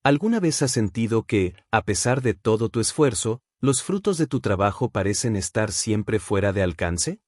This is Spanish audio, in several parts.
¿Alguna vez has sentido que, a pesar de todo tu esfuerzo, los frutos de tu trabajo parecen estar siempre fuera de alcance?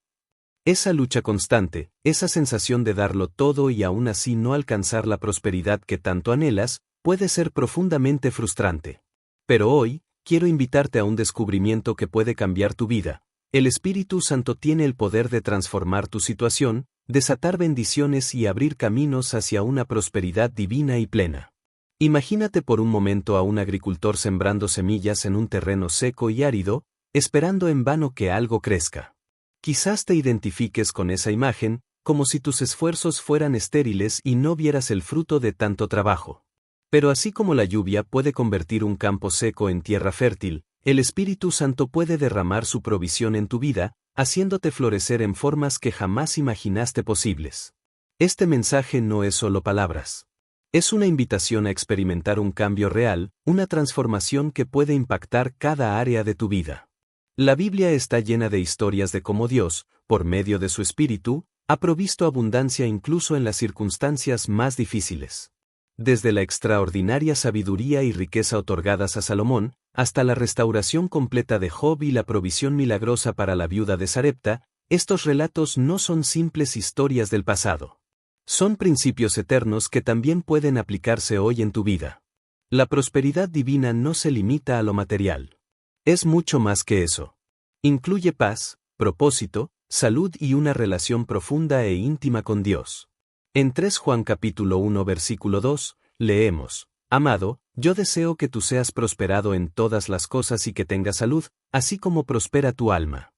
Esa lucha constante, esa sensación de darlo todo y aún así no alcanzar la prosperidad que tanto anhelas, puede ser profundamente frustrante. Pero hoy, quiero invitarte a un descubrimiento que puede cambiar tu vida. El Espíritu Santo tiene el poder de transformar tu situación, desatar bendiciones y abrir caminos hacia una prosperidad divina y plena. Imagínate por un momento a un agricultor sembrando semillas en un terreno seco y árido, esperando en vano que algo crezca. Quizás te identifiques con esa imagen, como si tus esfuerzos fueran estériles y no vieras el fruto de tanto trabajo. Pero así como la lluvia puede convertir un campo seco en tierra fértil, el Espíritu Santo puede derramar su provisión en tu vida, haciéndote florecer en formas que jamás imaginaste posibles. Este mensaje no es solo palabras. Es una invitación a experimentar un cambio real, una transformación que puede impactar cada área de tu vida. La Biblia está llena de historias de cómo Dios, por medio de su Espíritu, ha provisto abundancia incluso en las circunstancias más difíciles. Desde la extraordinaria sabiduría y riqueza otorgadas a Salomón, hasta la restauración completa de Job y la provisión milagrosa para la viuda de Sarepta, estos relatos no son simples historias del pasado. Son principios eternos que también pueden aplicarse hoy en tu vida. La prosperidad divina no se limita a lo material. Es mucho más que eso. Incluye paz, propósito, salud y una relación profunda e íntima con Dios. En 3 Juan capítulo 1 versículo 2, leemos: Amado, yo deseo que tú seas prosperado en todas las cosas y que tengas salud, así como prospera tu alma.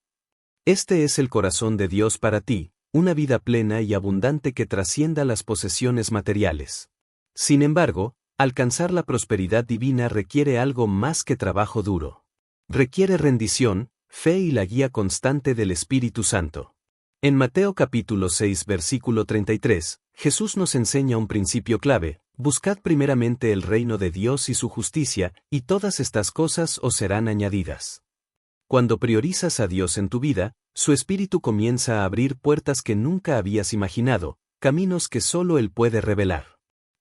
Este es el corazón de Dios para ti, una vida plena y abundante que trascienda las posesiones materiales. Sin embargo, alcanzar la prosperidad divina requiere algo más que trabajo duro. Requiere rendición, fe y la guía constante del Espíritu Santo. En Mateo capítulo 6 versículo 33, Jesús nos enseña un principio clave: buscad primeramente el reino de Dios y su justicia, y todas estas cosas os serán añadidas. Cuando priorizas a Dios en tu vida, su Espíritu comienza a abrir puertas que nunca habías imaginado, caminos que solo Él puede revelar.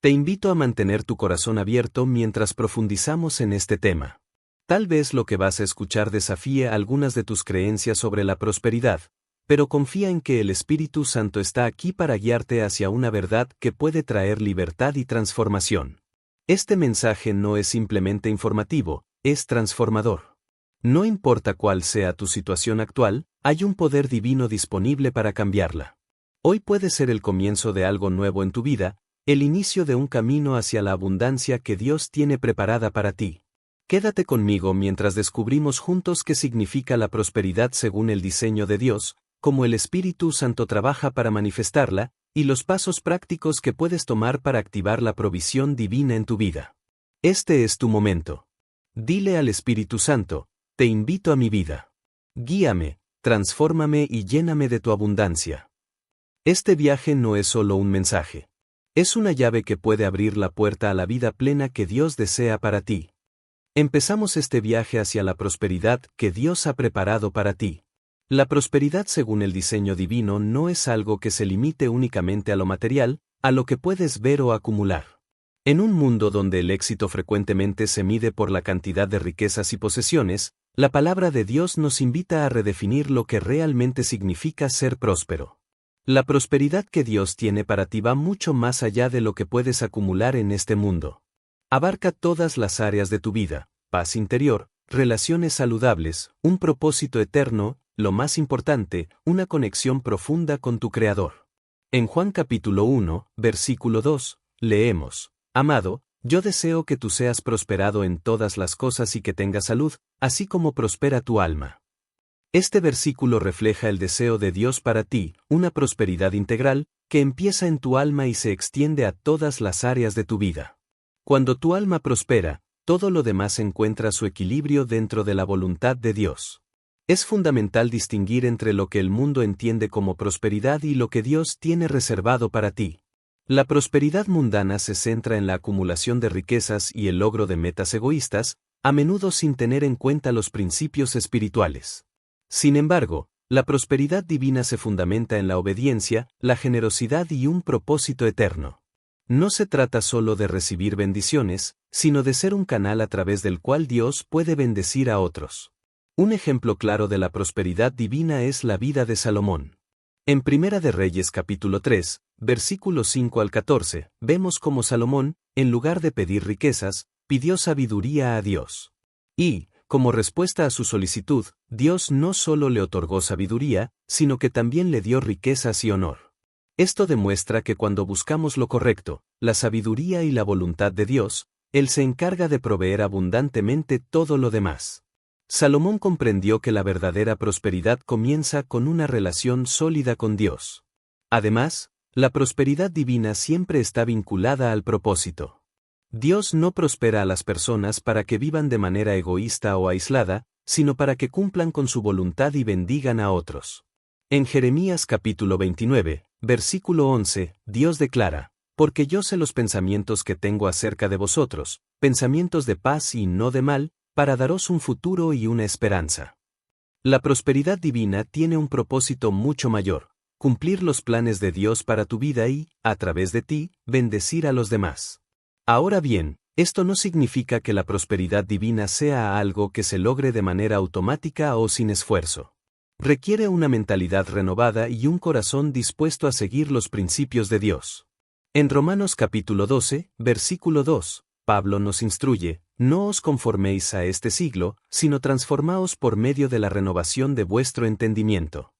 Te invito a mantener tu corazón abierto mientras profundizamos en este tema. Tal vez lo que vas a escuchar desafíe algunas de tus creencias sobre la prosperidad, pero confía en que el Espíritu Santo está aquí para guiarte hacia una verdad que puede traer libertad y transformación. Este mensaje no es simplemente informativo, es transformador. No importa cuál sea tu situación actual, hay un poder divino disponible para cambiarla. Hoy puede ser el comienzo de algo nuevo en tu vida, el inicio de un camino hacia la abundancia que Dios tiene preparada para ti. Quédate conmigo mientras descubrimos juntos qué significa la prosperidad según el diseño de Dios, cómo el Espíritu Santo trabaja para manifestarla, y los pasos prácticos que puedes tomar para activar la provisión divina en tu vida. Este es tu momento. Dile al Espíritu Santo: te invito a mi vida. Guíame, transfórmame y lléname de tu abundancia. Este viaje no es solo un mensaje. Es una llave que puede abrir la puerta a la vida plena que Dios desea para ti. Empezamos este viaje hacia la prosperidad que Dios ha preparado para ti. La prosperidad según el diseño divino no es algo que se limite únicamente a lo material, a lo que puedes ver o acumular. En un mundo donde el éxito frecuentemente se mide por la cantidad de riquezas y posesiones, la palabra de Dios nos invita a redefinir lo que realmente significa ser próspero. La prosperidad que Dios tiene para ti va mucho más allá de lo que puedes acumular en este mundo. Abarca todas las áreas de tu vida: paz interior, relaciones saludables, un propósito eterno, lo más importante, una conexión profunda con tu Creador. En Juan capítulo 1, versículo 2, leemos: Amado, yo deseo que tú seas prosperado en todas las cosas y que tengas salud, así como prospera tu alma. Este versículo refleja el deseo de Dios para ti, una prosperidad integral, que empieza en tu alma y se extiende a todas las áreas de tu vida. Cuando tu alma prospera, todo lo demás encuentra su equilibrio dentro de la voluntad de Dios. Es fundamental distinguir entre lo que el mundo entiende como prosperidad y lo que Dios tiene reservado para ti. La prosperidad mundana se centra en la acumulación de riquezas y el logro de metas egoístas, a menudo sin tener en cuenta los principios espirituales. Sin embargo, la prosperidad divina se fundamenta en la obediencia, la generosidad y un propósito eterno. no se trata solo de recibir bendiciones, sino de ser un canal a través del cual Dios puede bendecir a otros. Un ejemplo claro de la prosperidad divina es la vida de Salomón. En Primera de Reyes capítulo 3, versículos 5 al 14, vemos cómo Salomón, en lugar de pedir riquezas, pidió sabiduría a Dios. Y, como respuesta a su solicitud, Dios no solo le otorgó sabiduría, sino que también le dio riquezas y honor. Esto demuestra que cuando buscamos lo correcto, la sabiduría y la voluntad de Dios, Él se encarga de proveer abundantemente todo lo demás. Salomón comprendió que la verdadera prosperidad comienza con una relación sólida con Dios. Además, la prosperidad divina siempre está vinculada al propósito. Dios no prospera a las personas para que vivan de manera egoísta o aislada, sino para que cumplan con su voluntad y bendigan a otros. En Jeremías capítulo 29, versículo 11, Dios declara: «Porque yo sé los pensamientos que tengo acerca de vosotros, pensamientos de paz y no de mal, para daros un futuro y una esperanza». La prosperidad divina tiene un propósito mucho mayor: cumplir los planes de Dios para tu vida y, a través de ti, bendecir a los demás. Ahora bien, esto no significa que la prosperidad divina sea algo que se logre de manera automática o sin esfuerzo. Requiere una mentalidad renovada y un corazón dispuesto a seguir los principios de Dios. En Romanos capítulo 12, versículo 2, Pablo nos instruye: «No os conforméis a este siglo, sino transformaos por medio de la renovación de vuestro entendimiento».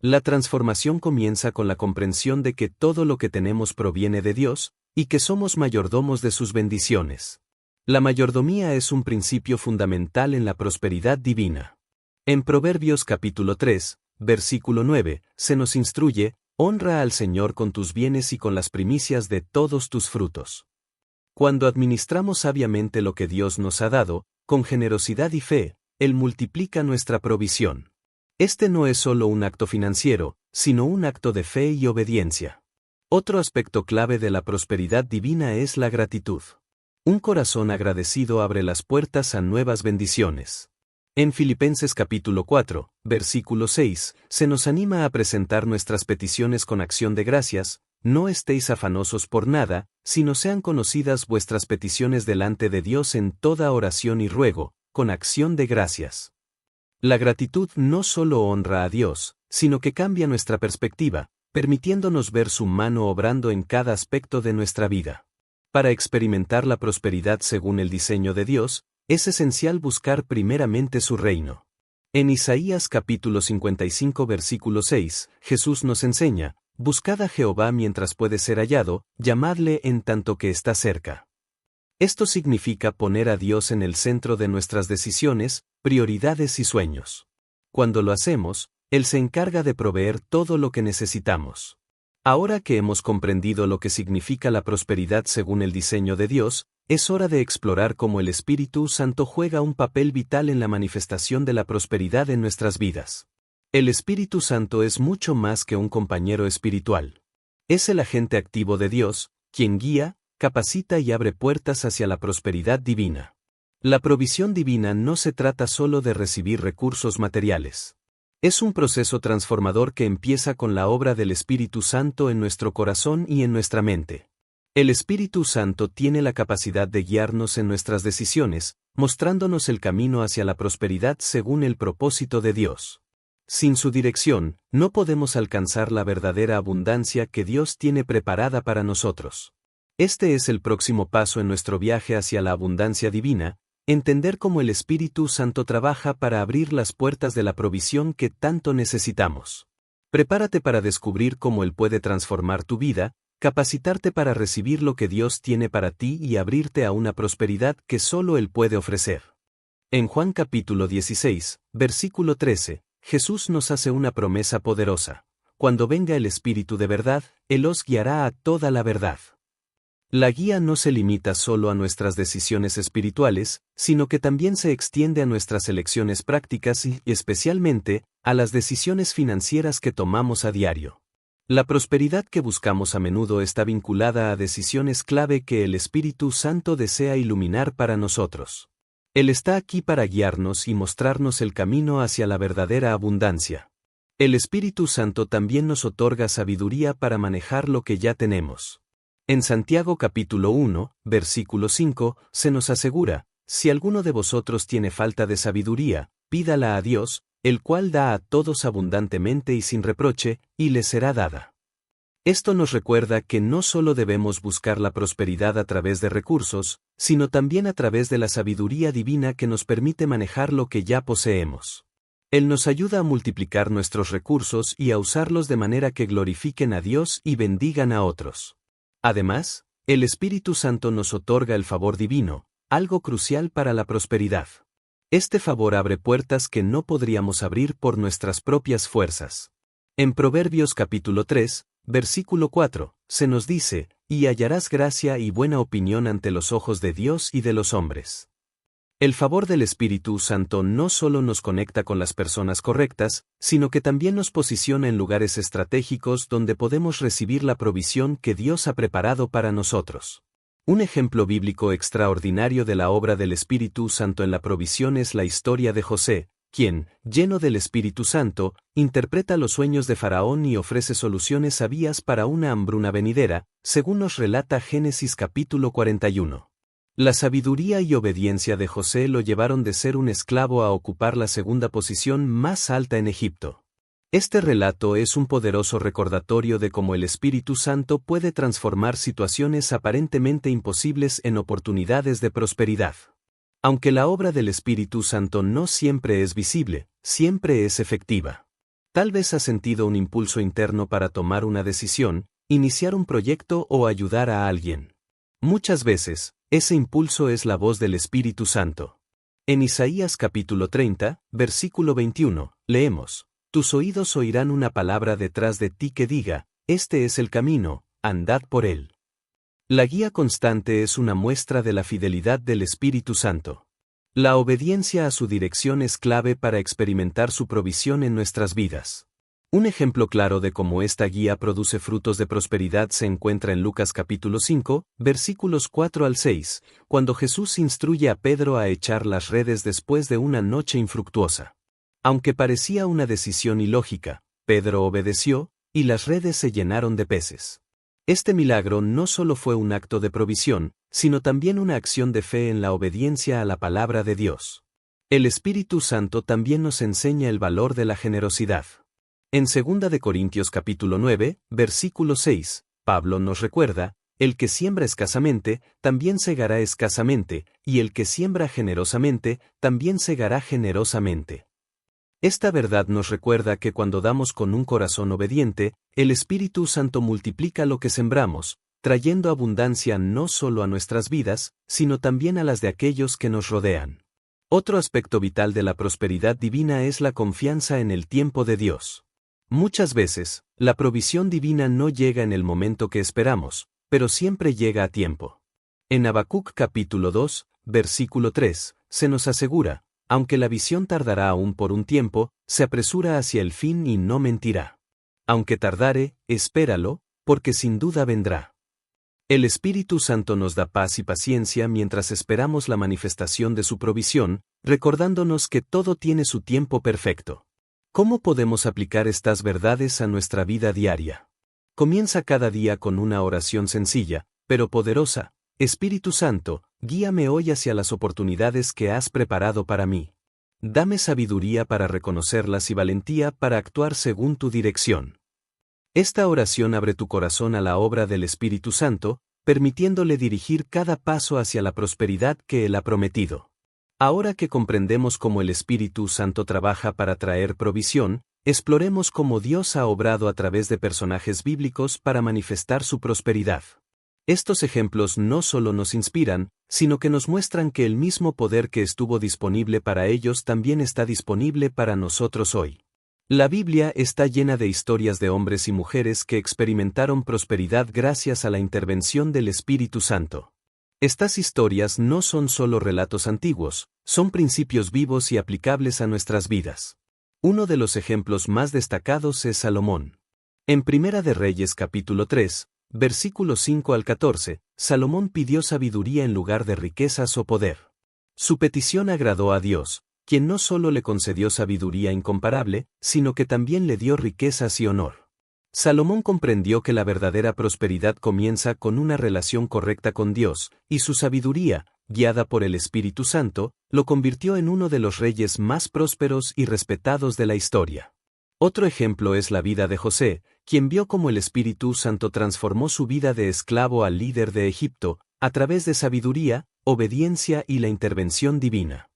La transformación comienza con la comprensión de que todo lo que tenemos proviene de Dios, y que somos mayordomos de sus bendiciones. La mayordomía es un principio fundamental en la prosperidad divina. En Proverbios capítulo 3, versículo 9, se nos instruye: «Honra al Señor con tus bienes y con las primicias de todos tus frutos». Cuando administramos sabiamente lo que Dios nos ha dado, con generosidad y fe, Él multiplica nuestra provisión. Este no es solo un acto financiero, sino un acto de fe y obediencia. Otro aspecto clave de la prosperidad divina es la gratitud. Un corazón agradecido abre las puertas a nuevas bendiciones. En Filipenses capítulo 4, versículo 6, se nos anima a presentar nuestras peticiones con acción de gracias: «No estéis afanosos por nada, sino sean conocidas vuestras peticiones delante de Dios en toda oración y ruego, con acción de gracias». La gratitud no solo honra a Dios, sino que cambia nuestra perspectiva, permitiéndonos ver su mano obrando en cada aspecto de nuestra vida. Para experimentar la prosperidad según el diseño de Dios, es esencial buscar primeramente su reino. En Isaías capítulo 55 versículo 6, Jesús nos enseña: «Buscad a Jehová mientras puede ser hallado, llamadle en tanto que está cerca». Esto significa poner a Dios en el centro de nuestras decisiones, prioridades y sueños. Cuando lo hacemos, Él se encarga de proveer todo lo que necesitamos. Ahora que hemos comprendido lo que significa la prosperidad según el diseño de Dios, es hora de explorar cómo el Espíritu Santo juega un papel vital en la manifestación de la prosperidad en nuestras vidas. El Espíritu Santo es mucho más que un compañero espiritual. Es el agente activo de Dios, quien guía, capacita y abre puertas hacia la prosperidad divina. La provisión divina no se trata solo de recibir recursos materiales. Es un proceso transformador que empieza con la obra del Espíritu Santo en nuestro corazón y en nuestra mente. El Espíritu Santo tiene la capacidad de guiarnos en nuestras decisiones, mostrándonos el camino hacia la prosperidad según el propósito de Dios. Sin su dirección, no podemos alcanzar la verdadera abundancia que Dios tiene preparada para nosotros. Este es el próximo paso en nuestro viaje hacia la abundancia divina: entender cómo el Espíritu Santo trabaja para abrir las puertas de la provisión que tanto necesitamos. Prepárate para descubrir cómo Él puede transformar tu vida, capacitarte para recibir lo que Dios tiene para ti y abrirte a una prosperidad que solo Él puede ofrecer. En Juan capítulo 16, versículo 13, Jesús nos hace una promesa poderosa: «Cuando venga el Espíritu de verdad, Él os guiará a toda la verdad». La guía no se limita solo a nuestras decisiones espirituales, sino que también se extiende a nuestras elecciones prácticas y, especialmente, a las decisiones financieras que tomamos a diario. La prosperidad que buscamos a menudo está vinculada a decisiones clave que el Espíritu Santo desea iluminar para nosotros. Él está aquí para guiarnos y mostrarnos el camino hacia la verdadera abundancia. El Espíritu Santo también nos otorga sabiduría para manejar lo que ya tenemos. En Santiago capítulo 1, versículo 5, se nos asegura, si alguno de vosotros tiene falta de sabiduría, pídala a Dios, el cual da a todos abundantemente y sin reproche, y le será dada. Esto nos recuerda que no solo debemos buscar la prosperidad a través de recursos, sino también a través de la sabiduría divina que nos permite manejar lo que ya poseemos. Él nos ayuda a multiplicar nuestros recursos y a usarlos de manera que glorifiquen a Dios y bendigan a otros. Además, el Espíritu Santo nos otorga el favor divino, algo crucial para la prosperidad. Este favor abre puertas que no podríamos abrir por nuestras propias fuerzas. En Proverbios capítulo 3, versículo 4, se nos dice, y hallarás gracia y buena opinión ante los ojos de Dios y de los hombres. El favor del Espíritu Santo no solo nos conecta con las personas correctas, sino que también nos posiciona en lugares estratégicos donde podemos recibir la provisión que Dios ha preparado para nosotros. Un ejemplo bíblico extraordinario de la obra del Espíritu Santo en la provisión es la historia de José, quien, lleno del Espíritu Santo, interpreta los sueños de Faraón y ofrece soluciones sabias para una hambruna venidera, según nos relata Génesis capítulo 41. La sabiduría y obediencia de José lo llevaron de ser un esclavo a ocupar la segunda posición más alta en Egipto. Este relato es un poderoso recordatorio de cómo el Espíritu Santo puede transformar situaciones aparentemente imposibles en oportunidades de prosperidad. Aunque la obra del Espíritu Santo no siempre es visible, siempre es efectiva. Tal vez has sentido un impulso interno para tomar una decisión, iniciar un proyecto o ayudar a alguien. Muchas veces, ese impulso es la voz del Espíritu Santo. En Isaías capítulo 30, versículo 21, leemos, tus oídos oirán una palabra detrás de ti que diga, este es el camino, andad por él. La guía constante es una muestra de la fidelidad del Espíritu Santo. La obediencia a su dirección es clave para experimentar su provisión en nuestras vidas. Un ejemplo claro de cómo esta guía produce frutos de prosperidad se encuentra en Lucas capítulo 5, versículos 4 al 6, cuando Jesús instruye a Pedro a echar las redes después de una noche infructuosa. Aunque parecía una decisión ilógica, Pedro obedeció, y las redes se llenaron de peces. Este milagro no solo fue un acto de provisión, sino también una acción de fe en la obediencia a la palabra de Dios. El Espíritu Santo también nos enseña el valor de la generosidad. En 2 de Corintios capítulo 9, versículo 6, Pablo nos recuerda, el que siembra escasamente, también segará escasamente, y el que siembra generosamente, también segará generosamente. Esta verdad nos recuerda que cuando damos con un corazón obediente, el Espíritu Santo multiplica lo que sembramos, trayendo abundancia no solo a nuestras vidas, sino también a las de aquellos que nos rodean. Otro aspecto vital de la prosperidad divina es la confianza en el tiempo de Dios. Muchas veces, la provisión divina no llega en el momento que esperamos, pero siempre llega a tiempo. En Habacuc capítulo 2, versículo 3, se nos asegura, aunque la visión tardará aún por un tiempo, se apresura hacia el fin y no mentirá. Aunque tardare, espéralo, porque sin duda vendrá. El Espíritu Santo nos da paz y paciencia mientras esperamos la manifestación de su provisión, recordándonos que todo tiene su tiempo perfecto. ¿Cómo podemos aplicar estas verdades a nuestra vida diaria? Comienza cada día con una oración sencilla, pero poderosa. Espíritu Santo, guíame hoy hacia las oportunidades que has preparado para mí. Dame sabiduría para reconocerlas y valentía para actuar según tu dirección. Esta oración abre tu corazón a la obra del Espíritu Santo, permitiéndole dirigir cada paso hacia la prosperidad que Él ha prometido. Ahora que comprendemos cómo el Espíritu Santo trabaja para traer provisión, exploremos cómo Dios ha obrado a través de personajes bíblicos para manifestar su prosperidad. Estos ejemplos no solo nos inspiran, sino que nos muestran que el mismo poder que estuvo disponible para ellos también está disponible para nosotros hoy. La Biblia está llena de historias de hombres y mujeres que experimentaron prosperidad gracias a la intervención del Espíritu Santo. Estas historias no son solo relatos antiguos, son principios vivos y aplicables a nuestras vidas. Uno de los ejemplos más destacados es Salomón. En Primera de Reyes capítulo 3, versículos 5 al 14, Salomón pidió sabiduría en lugar de riquezas o poder. Su petición agradó a Dios, quien no solo le concedió sabiduría incomparable, sino que también le dio riquezas y honor. Salomón comprendió que la verdadera prosperidad comienza con una relación correcta con Dios, y su sabiduría, guiada por el Espíritu Santo, lo convirtió en uno de los reyes más prósperos y respetados de la historia. Otro ejemplo es la vida de José, quien vio cómo el Espíritu Santo transformó su vida de esclavo al líder de Egipto, a través de sabiduría, obediencia y la intervención divina.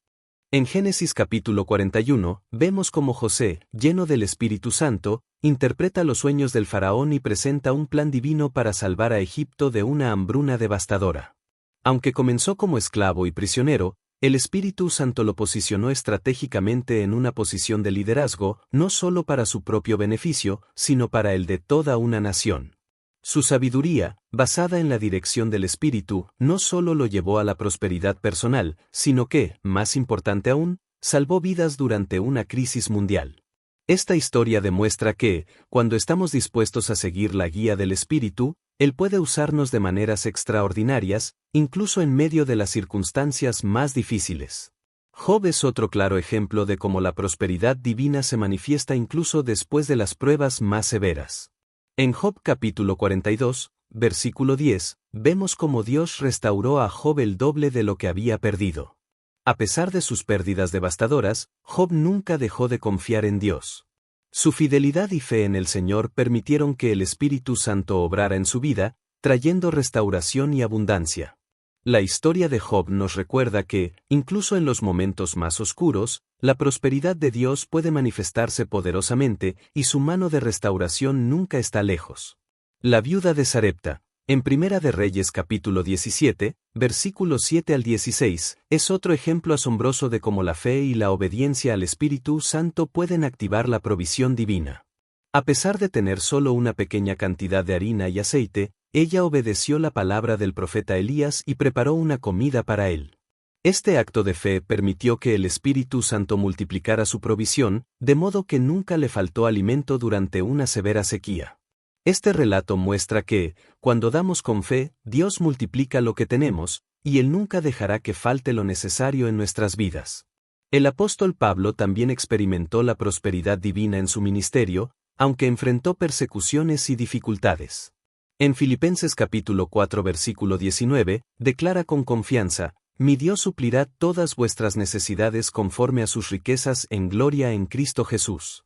En Génesis capítulo 41, vemos cómo José, lleno del Espíritu Santo, interpreta los sueños del faraón y presenta un plan divino para salvar a Egipto de una hambruna devastadora. Aunque comenzó como esclavo y prisionero, el Espíritu Santo lo posicionó estratégicamente en una posición de liderazgo, no solo para su propio beneficio, sino para el de toda una nación. Su sabiduría, basada en la dirección del Espíritu, no solo lo llevó a la prosperidad personal, sino que, más importante aún, salvó vidas durante una crisis mundial. Esta historia demuestra que, cuando estamos dispuestos a seguir la guía del Espíritu, Él puede usarnos de maneras extraordinarias, incluso en medio de las circunstancias más difíciles. Job es otro claro ejemplo de cómo la prosperidad divina se manifiesta incluso después de las pruebas más severas. En Job capítulo 42, versículo 10, vemos cómo Dios restauró a Job el doble de lo que había perdido. A pesar de sus pérdidas devastadoras, Job nunca dejó de confiar en Dios. Su fidelidad y fe en el Señor permitieron que el Espíritu Santo obrara en su vida, trayendo restauración y abundancia. La historia de Job nos recuerda que, incluso en los momentos más oscuros, la prosperidad de Dios puede manifestarse poderosamente y su mano de restauración nunca está lejos. La viuda de Sarepta, en Primera de Reyes capítulo 17, versículos 7 al 16, es otro ejemplo asombroso de cómo la fe y la obediencia al Espíritu Santo pueden activar la provisión divina. A pesar de tener solo una pequeña cantidad de harina y aceite, ella obedeció la palabra del profeta Elías y preparó una comida para él. Este acto de fe permitió que el Espíritu Santo multiplicara su provisión, de modo que nunca le faltó alimento durante una severa sequía. Este relato muestra que, cuando damos con fe, Dios multiplica lo que tenemos, y Él nunca dejará que falte lo necesario en nuestras vidas. El apóstol Pablo también experimentó la prosperidad divina en su ministerio, aunque enfrentó persecuciones y dificultades. En Filipenses capítulo 4 versículo 19, declara con confianza: «Mi Dios suplirá todas vuestras necesidades conforme a sus riquezas en gloria en Cristo Jesús».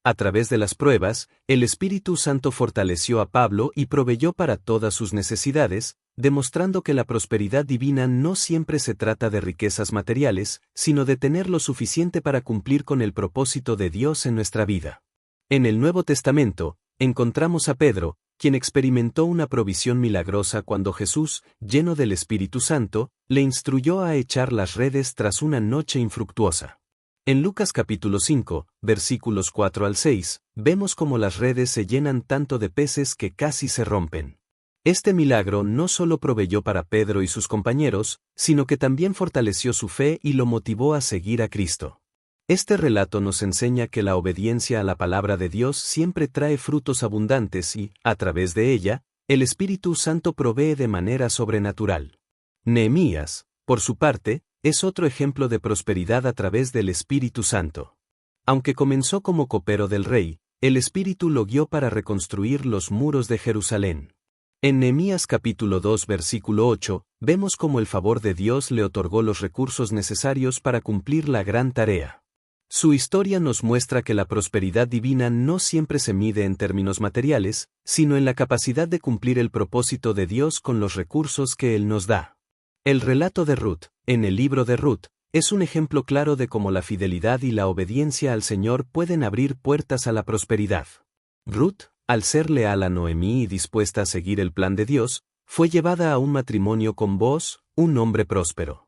A través de las pruebas, el Espíritu Santo fortaleció a Pablo y proveyó para todas sus necesidades, demostrando que la prosperidad divina no siempre se trata de riquezas materiales, sino de tener lo suficiente para cumplir con el propósito de Dios en nuestra vida. En el Nuevo Testamento, encontramos a Pedro, quien experimentó una provisión milagrosa cuando Jesús, lleno del Espíritu Santo, le instruyó a echar las redes tras una noche infructuosa. En Lucas capítulo 5, versículos 4 al 6, vemos cómo las redes se llenan tanto de peces que casi se rompen. Este milagro no solo proveyó para Pedro y sus compañeros, sino que también fortaleció su fe y lo motivó a seguir a Cristo. Este relato nos enseña que la obediencia a la palabra de Dios siempre trae frutos abundantes y, a través de ella, el Espíritu Santo provee de manera sobrenatural. Nehemías, por su parte, es otro ejemplo de prosperidad a través del Espíritu Santo. Aunque comenzó como copero del rey, el Espíritu lo guió para reconstruir los muros de Jerusalén. En Nehemías capítulo 2 versículo 8, vemos cómo el favor de Dios le otorgó los recursos necesarios para cumplir la gran tarea. Su historia nos muestra que la prosperidad divina no siempre se mide en términos materiales, sino en la capacidad de cumplir el propósito de Dios con los recursos que Él nos da. El relato de Ruth, en el libro de Ruth, es un ejemplo claro de cómo la fidelidad y la obediencia al Señor pueden abrir puertas a la prosperidad. Ruth, al ser leal a Noemí y dispuesta a seguir el plan de Dios, fue llevada a un matrimonio con Booz, un hombre próspero.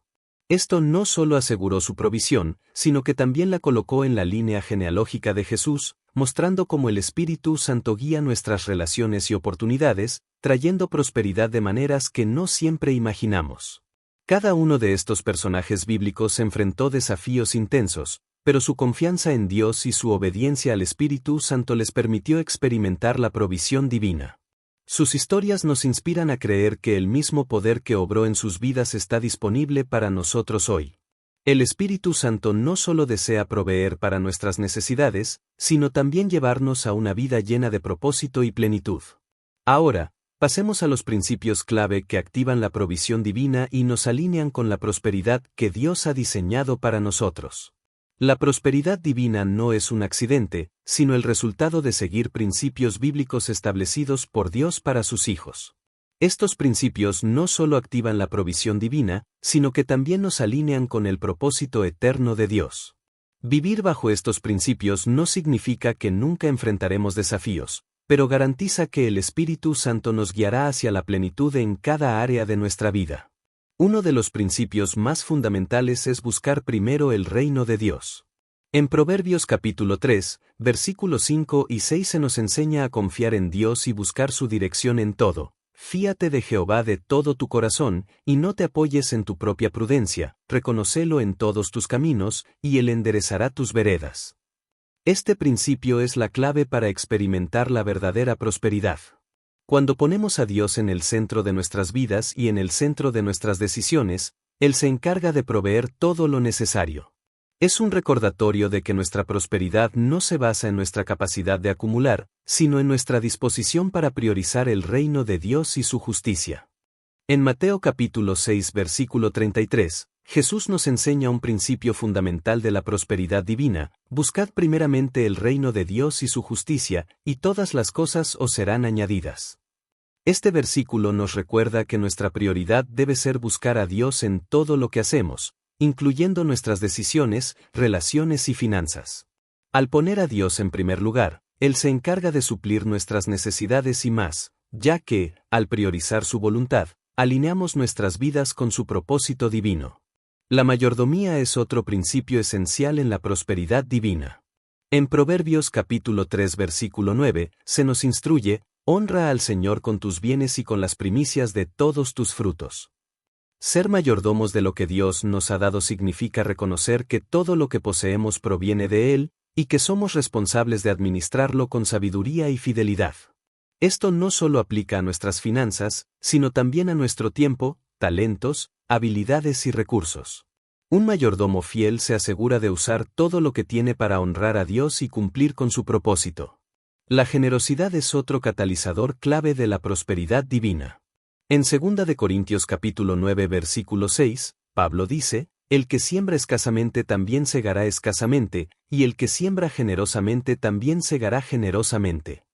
Esto no solo aseguró su provisión, sino que también la colocó en la línea genealógica de Jesús, mostrando cómo el Espíritu Santo guía nuestras relaciones y oportunidades, trayendo prosperidad de maneras que no siempre imaginamos. Cada uno de estos personajes bíblicos enfrentó desafíos intensos, pero su confianza en Dios y su obediencia al Espíritu Santo les permitió experimentar la provisión divina. Sus historias nos inspiran a creer que el mismo poder que obró en sus vidas está disponible para nosotros hoy. El Espíritu Santo no solo desea proveer para nuestras necesidades, sino también llevarnos a una vida llena de propósito y plenitud. Ahora, pasemos a los principios clave que activan la provisión divina y nos alinean con la prosperidad que Dios ha diseñado para nosotros. La prosperidad divina no es un accidente, sino el resultado de seguir principios bíblicos establecidos por Dios para sus hijos. Estos principios no solo activan la provisión divina, sino que también nos alinean con el propósito eterno de Dios. Vivir bajo estos principios no significa que nunca enfrentaremos desafíos, pero garantiza que el Espíritu Santo nos guiará hacia la plenitud en cada área de nuestra vida. Uno de los principios más fundamentales es buscar primero el reino de Dios. En Proverbios capítulo 3, versículos 5 y 6 se nos enseña a confiar en Dios y buscar su dirección en todo. Fíate de Jehová de todo tu corazón, y no te apoyes en tu propia prudencia, reconócelo en todos tus caminos, y él enderezará tus veredas. Este principio es la clave para experimentar la verdadera prosperidad. Cuando ponemos a Dios en el centro de nuestras vidas y en el centro de nuestras decisiones, Él se encarga de proveer todo lo necesario. Es un recordatorio de que nuestra prosperidad no se basa en nuestra capacidad de acumular, sino en nuestra disposición para priorizar el reino de Dios y su justicia. En Mateo capítulo 6 versículo 33, Jesús nos enseña un principio fundamental de la prosperidad divina: buscad primeramente el reino de Dios y su justicia, y todas las cosas os serán añadidas. Este versículo nos recuerda que nuestra prioridad debe ser buscar a Dios en todo lo que hacemos, incluyendo nuestras decisiones, relaciones y finanzas. Al poner a Dios en primer lugar, Él se encarga de suplir nuestras necesidades y más, ya que, al priorizar su voluntad, alineamos nuestras vidas con su propósito divino. La mayordomía es otro principio esencial en la prosperidad divina. En Proverbios capítulo 3 versículo 9, se nos instruye: honra al Señor con tus bienes y con las primicias de todos tus frutos. Ser mayordomos de lo que Dios nos ha dado significa reconocer que todo lo que poseemos proviene de Él, y que somos responsables de administrarlo con sabiduría y fidelidad. Esto no solo aplica a nuestras finanzas, sino también a nuestro tiempo, talentos, habilidades y recursos. Un mayordomo fiel se asegura de usar todo lo que tiene para honrar a Dios y cumplir con su propósito. La generosidad es otro catalizador clave de la prosperidad divina. En 2 de Corintios capítulo 9 versículo 6, Pablo dice: el que siembra escasamente también segará escasamente, y el que siembra generosamente también segará generosamente.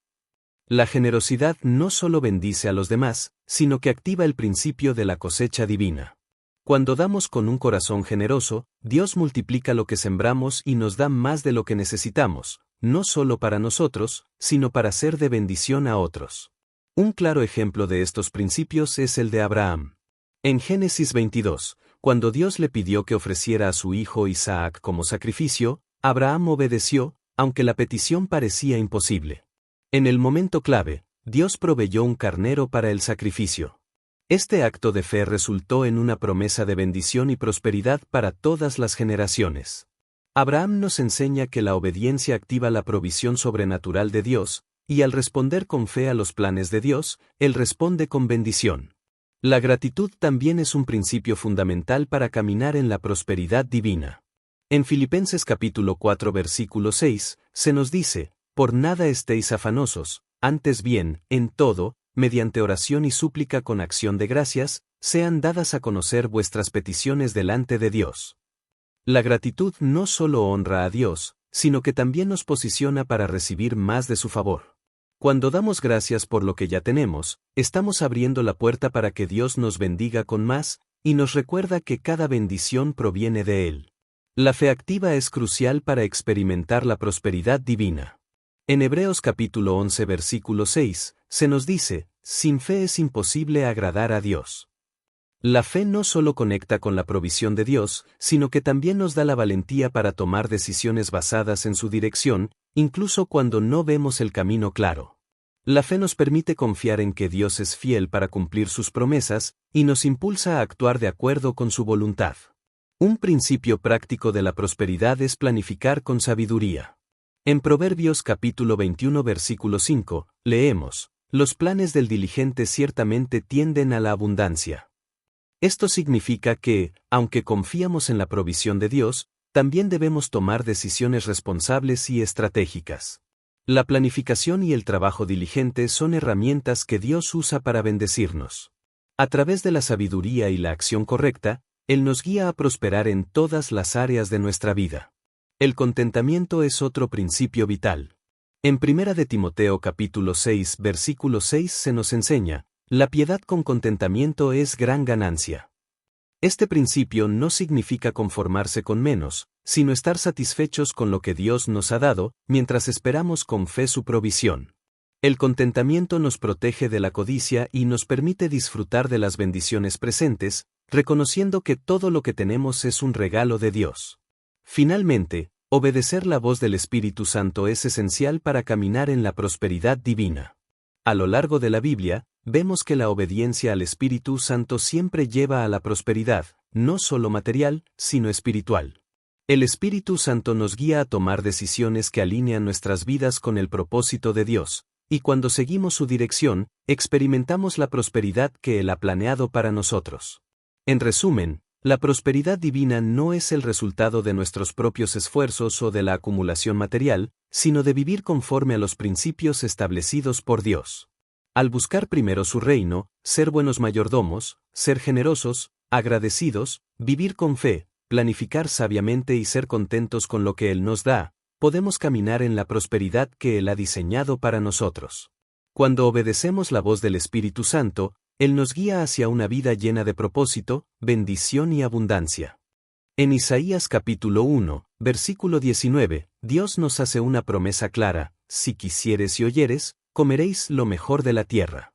La generosidad no solo bendice a los demás, sino que activa el principio de la cosecha divina. Cuando damos con un corazón generoso, Dios multiplica lo que sembramos y nos da más de lo que necesitamos, no solo para nosotros, sino para ser de bendición a otros. Un claro ejemplo de estos principios es el de Abraham. En Génesis 22, cuando Dios le pidió que ofreciera a su hijo Isaac como sacrificio, Abraham obedeció, aunque la petición parecía imposible. En el momento clave, Dios proveyó un carnero para el sacrificio. Este acto de fe resultó en una promesa de bendición y prosperidad para todas las generaciones. Abraham nos enseña que la obediencia activa la provisión sobrenatural de Dios, y al responder con fe a los planes de Dios, Él responde con bendición. La gratitud también es un principio fundamental para caminar en la prosperidad divina. En Filipenses capítulo 4 versículo 6, se nos dice: por nada estéis afanosos, antes bien, en todo, mediante oración y súplica con acción de gracias, sean dadas a conocer vuestras peticiones delante de Dios. La gratitud no solo honra a Dios, sino que también nos posiciona para recibir más de su favor. Cuando damos gracias por lo que ya tenemos, estamos abriendo la puerta para que Dios nos bendiga con más, y nos recuerda que cada bendición proviene de Él. La fe activa es crucial para experimentar la prosperidad divina. En Hebreos capítulo 11 versículo 6, se nos dice: sin fe es imposible agradar a Dios. La fe no solo conecta con la provisión de Dios, sino que también nos da la valentía para tomar decisiones basadas en su dirección, incluso cuando no vemos el camino claro. La fe nos permite confiar en que Dios es fiel para cumplir sus promesas, y nos impulsa a actuar de acuerdo con su voluntad. Un principio práctico de la prosperidad es planificar con sabiduría. En Proverbios capítulo 21 versículo 5, leemos: los planes del diligente ciertamente tienden a la abundancia. Esto significa que, aunque confiamos en la provisión de Dios, también debemos tomar decisiones responsables y estratégicas. La planificación y el trabajo diligente son herramientas que Dios usa para bendecirnos. A través de la sabiduría y la acción correcta, Él nos guía a prosperar en todas las áreas de nuestra vida. El contentamiento es otro principio vital. En 1 de Timoteo capítulo 6, versículo 6 se nos enseña, la piedad con contentamiento es gran ganancia. Este principio no significa conformarse con menos, sino estar satisfechos con lo que Dios nos ha dado, mientras esperamos con fe su provisión. El contentamiento nos protege de la codicia y nos permite disfrutar de las bendiciones presentes, reconociendo que todo lo que tenemos es un regalo de Dios. Finalmente, obedecer la voz del Espíritu Santo es esencial para caminar en la prosperidad divina. A lo largo de la Biblia, vemos que la obediencia al Espíritu Santo siempre lleva a la prosperidad, no solo material, sino espiritual. El Espíritu Santo nos guía a tomar decisiones que alinean nuestras vidas con el propósito de Dios, y cuando seguimos su dirección, experimentamos la prosperidad que Él ha planeado para nosotros. En resumen, la prosperidad divina no es el resultado de nuestros propios esfuerzos o de la acumulación material, sino de vivir conforme a los principios establecidos por Dios. Al buscar primero su reino, ser buenos mayordomos, ser generosos, agradecidos, vivir con fe, planificar sabiamente y ser contentos con lo que Él nos da, podemos caminar en la prosperidad que Él ha diseñado para nosotros. Cuando obedecemos la voz del Espíritu Santo, Él nos guía hacia una vida llena de propósito, bendición y abundancia. En Isaías capítulo 1, versículo 19, Dios nos hace una promesa clara, si quisieres y oyeres, comeréis lo mejor de la tierra.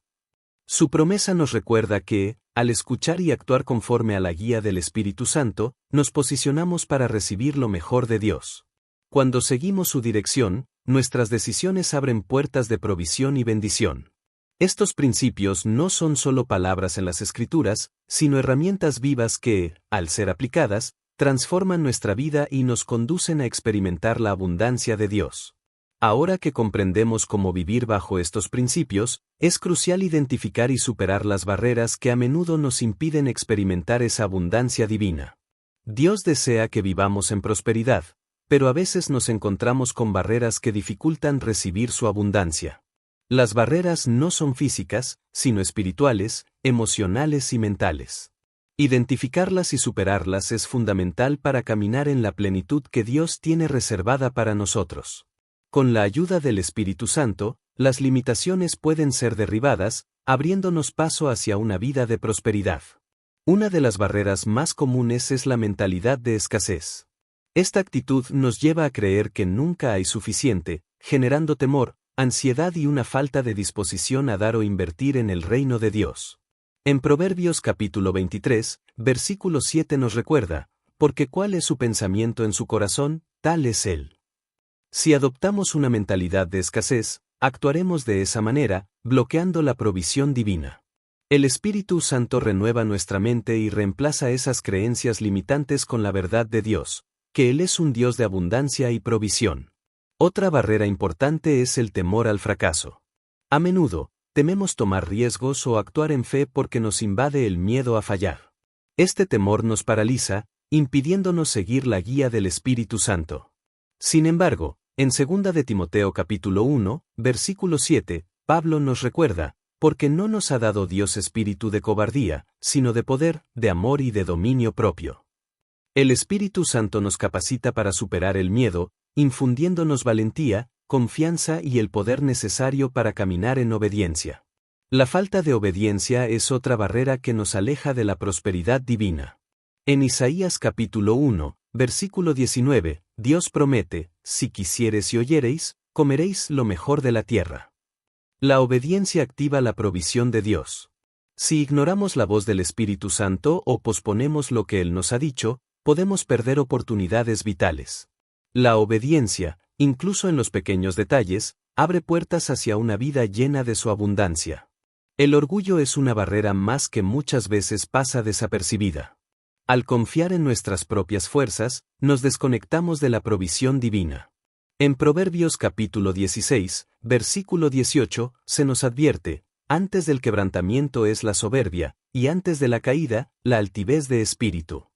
Su promesa nos recuerda que, al escuchar y actuar conforme a la guía del Espíritu Santo, nos posicionamos para recibir lo mejor de Dios. Cuando seguimos su dirección, nuestras decisiones abren puertas de provisión y bendición. Estos principios no son solo palabras en las Escrituras, sino herramientas vivas que, al ser aplicadas, transforman nuestra vida y nos conducen a experimentar la abundancia de Dios. Ahora que comprendemos cómo vivir bajo estos principios, es crucial identificar y superar las barreras que a menudo nos impiden experimentar esa abundancia divina. Dios desea que vivamos en prosperidad, pero a veces nos encontramos con barreras que dificultan recibir su abundancia. Las barreras no son físicas, sino espirituales, emocionales y mentales. Identificarlas y superarlas es fundamental para caminar en la plenitud que Dios tiene reservada para nosotros. Con la ayuda del Espíritu Santo, las limitaciones pueden ser derribadas, abriéndonos paso hacia una vida de prosperidad. Una de las barreras más comunes es la mentalidad de escasez. Esta actitud nos lleva a creer que nunca hay suficiente, generando temor, ansiedad y una falta de disposición a dar o invertir en el reino de Dios. En Proverbios capítulo 23, versículo 7 nos recuerda, porque cuál es su pensamiento en su corazón, tal es él. Si adoptamos una mentalidad de escasez, actuaremos de esa manera, bloqueando la provisión divina. El Espíritu Santo renueva nuestra mente y reemplaza esas creencias limitantes con la verdad de Dios, que Él es un Dios de abundancia y provisión. Otra barrera importante es el temor al fracaso. A menudo, tememos tomar riesgos o actuar en fe porque nos invade el miedo a fallar. Este temor nos paraliza, impidiéndonos seguir la guía del Espíritu Santo. Sin embargo, en 2 de Timoteo capítulo 1, versículo 7, Pablo nos recuerda, porque no nos ha dado Dios espíritu de cobardía, sino de poder, de amor y de dominio propio. El Espíritu Santo nos capacita para superar el miedo, infundiéndonos valentía, confianza y el poder necesario para caminar en obediencia. La falta de obediencia es otra barrera que nos aleja de la prosperidad divina. En Isaías capítulo 1, versículo 19, Dios promete, si quisieres y oyereis, comeréis lo mejor de la tierra. La obediencia activa la provisión de Dios. Si ignoramos la voz del Espíritu Santo o posponemos lo que Él nos ha dicho, podemos perder oportunidades vitales. La obediencia, incluso en los pequeños detalles, abre puertas hacia una vida llena de su abundancia. El orgullo es una barrera más que muchas veces pasa desapercibida. Al confiar en nuestras propias fuerzas, nos desconectamos de la provisión divina. En Proverbios capítulo 16, versículo 18, se nos advierte, antes del quebrantamiento es la soberbia, y antes de la caída, la altivez de espíritu.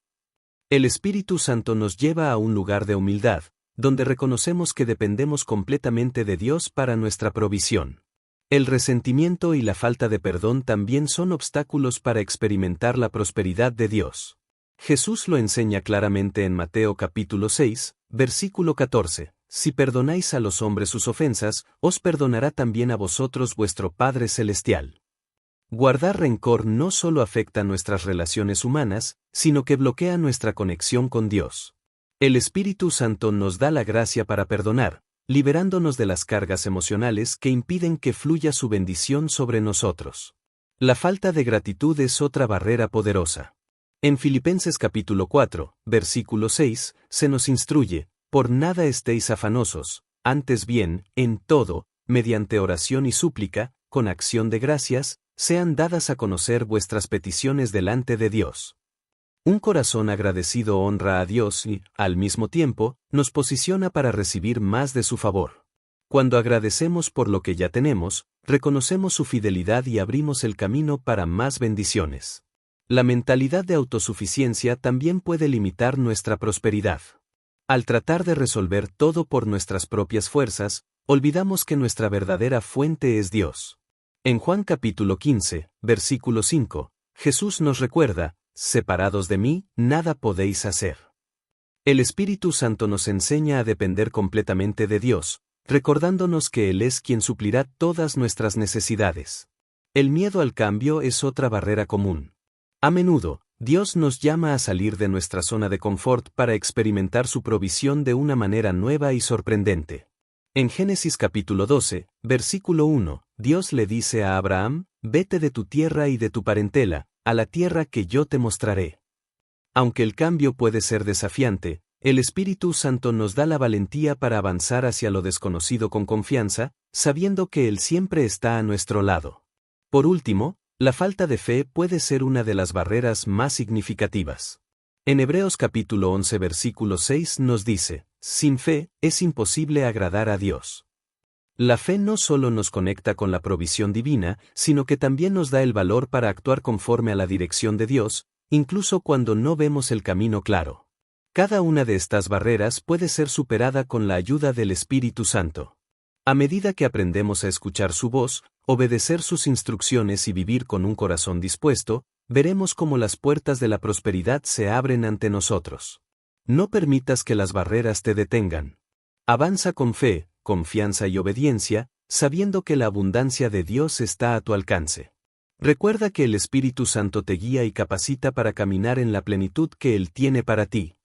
El Espíritu Santo nos lleva a un lugar de humildad, donde reconocemos que dependemos completamente de Dios para nuestra provisión. El resentimiento y la falta de perdón también son obstáculos para experimentar la prosperidad de Dios. Jesús lo enseña claramente en Mateo capítulo 6, versículo 14. Si perdonáis a los hombres sus ofensas, os perdonará también a vosotros vuestro Padre Celestial. Guardar rencor no solo afecta nuestras relaciones humanas, sino que bloquea nuestra conexión con Dios. El Espíritu Santo nos da la gracia para perdonar, liberándonos de las cargas emocionales que impiden que fluya su bendición sobre nosotros. La falta de gratitud es otra barrera poderosa. En Filipenses capítulo 4, versículo 6, se nos instruye: por nada estéis afanosos, antes bien, en todo, mediante oración y súplica, con acción de gracias, sean dadas a conocer vuestras peticiones delante de Dios. Un corazón agradecido honra a Dios y, al mismo tiempo, nos posiciona para recibir más de su favor. Cuando agradecemos por lo que ya tenemos, reconocemos su fidelidad y abrimos el camino para más bendiciones. La mentalidad de autosuficiencia también puede limitar nuestra prosperidad. Al tratar de resolver todo por nuestras propias fuerzas, olvidamos que nuestra verdadera fuente es Dios. En Juan capítulo 15, versículo 5, Jesús nos recuerda: separados de mí, nada podéis hacer. El Espíritu Santo nos enseña a depender completamente de Dios, recordándonos que Él es quien suplirá todas nuestras necesidades. El miedo al cambio es otra barrera común. A menudo, Dios nos llama a salir de nuestra zona de confort para experimentar su provisión de una manera nueva y sorprendente. En Génesis capítulo 12, versículo 1, Dios le dice a Abraham: vete de tu tierra y de tu parentela, a la tierra que yo te mostraré. Aunque el cambio puede ser desafiante, el Espíritu Santo nos da la valentía para avanzar hacia lo desconocido con confianza, sabiendo que Él siempre está a nuestro lado. Por último, la falta de fe puede ser una de las barreras más significativas. En Hebreos capítulo 11 versículo 6 nos dice: sin fe, es imposible agradar a Dios. La fe no solo nos conecta con la provisión divina, sino que también nos da el valor para actuar conforme a la dirección de Dios, incluso cuando no vemos el camino claro. Cada una de estas barreras puede ser superada con la ayuda del Espíritu Santo. A medida que aprendemos a escuchar su voz, obedecer sus instrucciones y vivir con un corazón dispuesto, veremos cómo las puertas de la prosperidad se abren ante nosotros. No permitas que las barreras te detengan. Avanza con fe, confianza y obediencia, sabiendo que la abundancia de Dios está a tu alcance. Recuerda que el Espíritu Santo te guía y capacita para caminar en la plenitud que Él tiene para ti.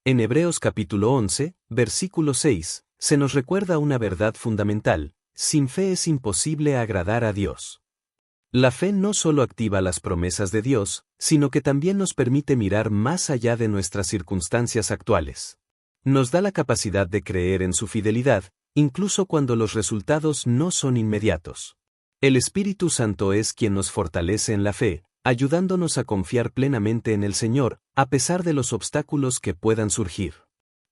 En Hebreos capítulo 11, versículo 6, se nos recuerda una verdad fundamental: sin fe es imposible agradar a Dios. La fe no solo activa las promesas de Dios, sino que también nos permite mirar más allá de nuestras circunstancias actuales. Nos da la capacidad de creer en su fidelidad, incluso cuando los resultados no son inmediatos. El Espíritu Santo es quien nos fortalece en la fe, ayudándonos a confiar plenamente en el Señor, a pesar de los obstáculos que puedan surgir.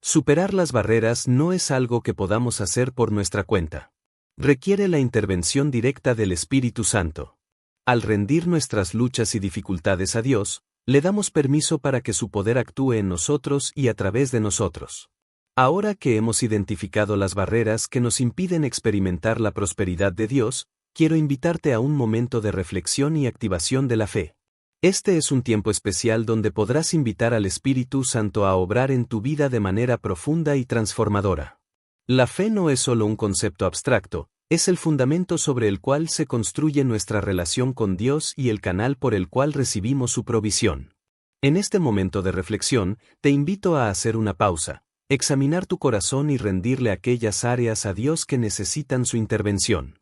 Superar las barreras no es algo que podamos hacer por nuestra cuenta. Requiere la intervención directa del Espíritu Santo. Al rendir nuestras luchas y dificultades a Dios, le damos permiso para que su poder actúe en nosotros y a través de nosotros. Ahora que hemos identificado las barreras que nos impiden experimentar la prosperidad de Dios, quiero invitarte a un momento de reflexión y activación de la fe. Este es un tiempo especial donde podrás invitar al Espíritu Santo a obrar en tu vida de manera profunda y transformadora. La fe no es solo un concepto abstracto, es el fundamento sobre el cual se construye nuestra relación con Dios y el canal por el cual recibimos su provisión. En este momento de reflexión, te invito a hacer una pausa, examinar tu corazón y rendirle aquellas áreas a Dios que necesitan su intervención.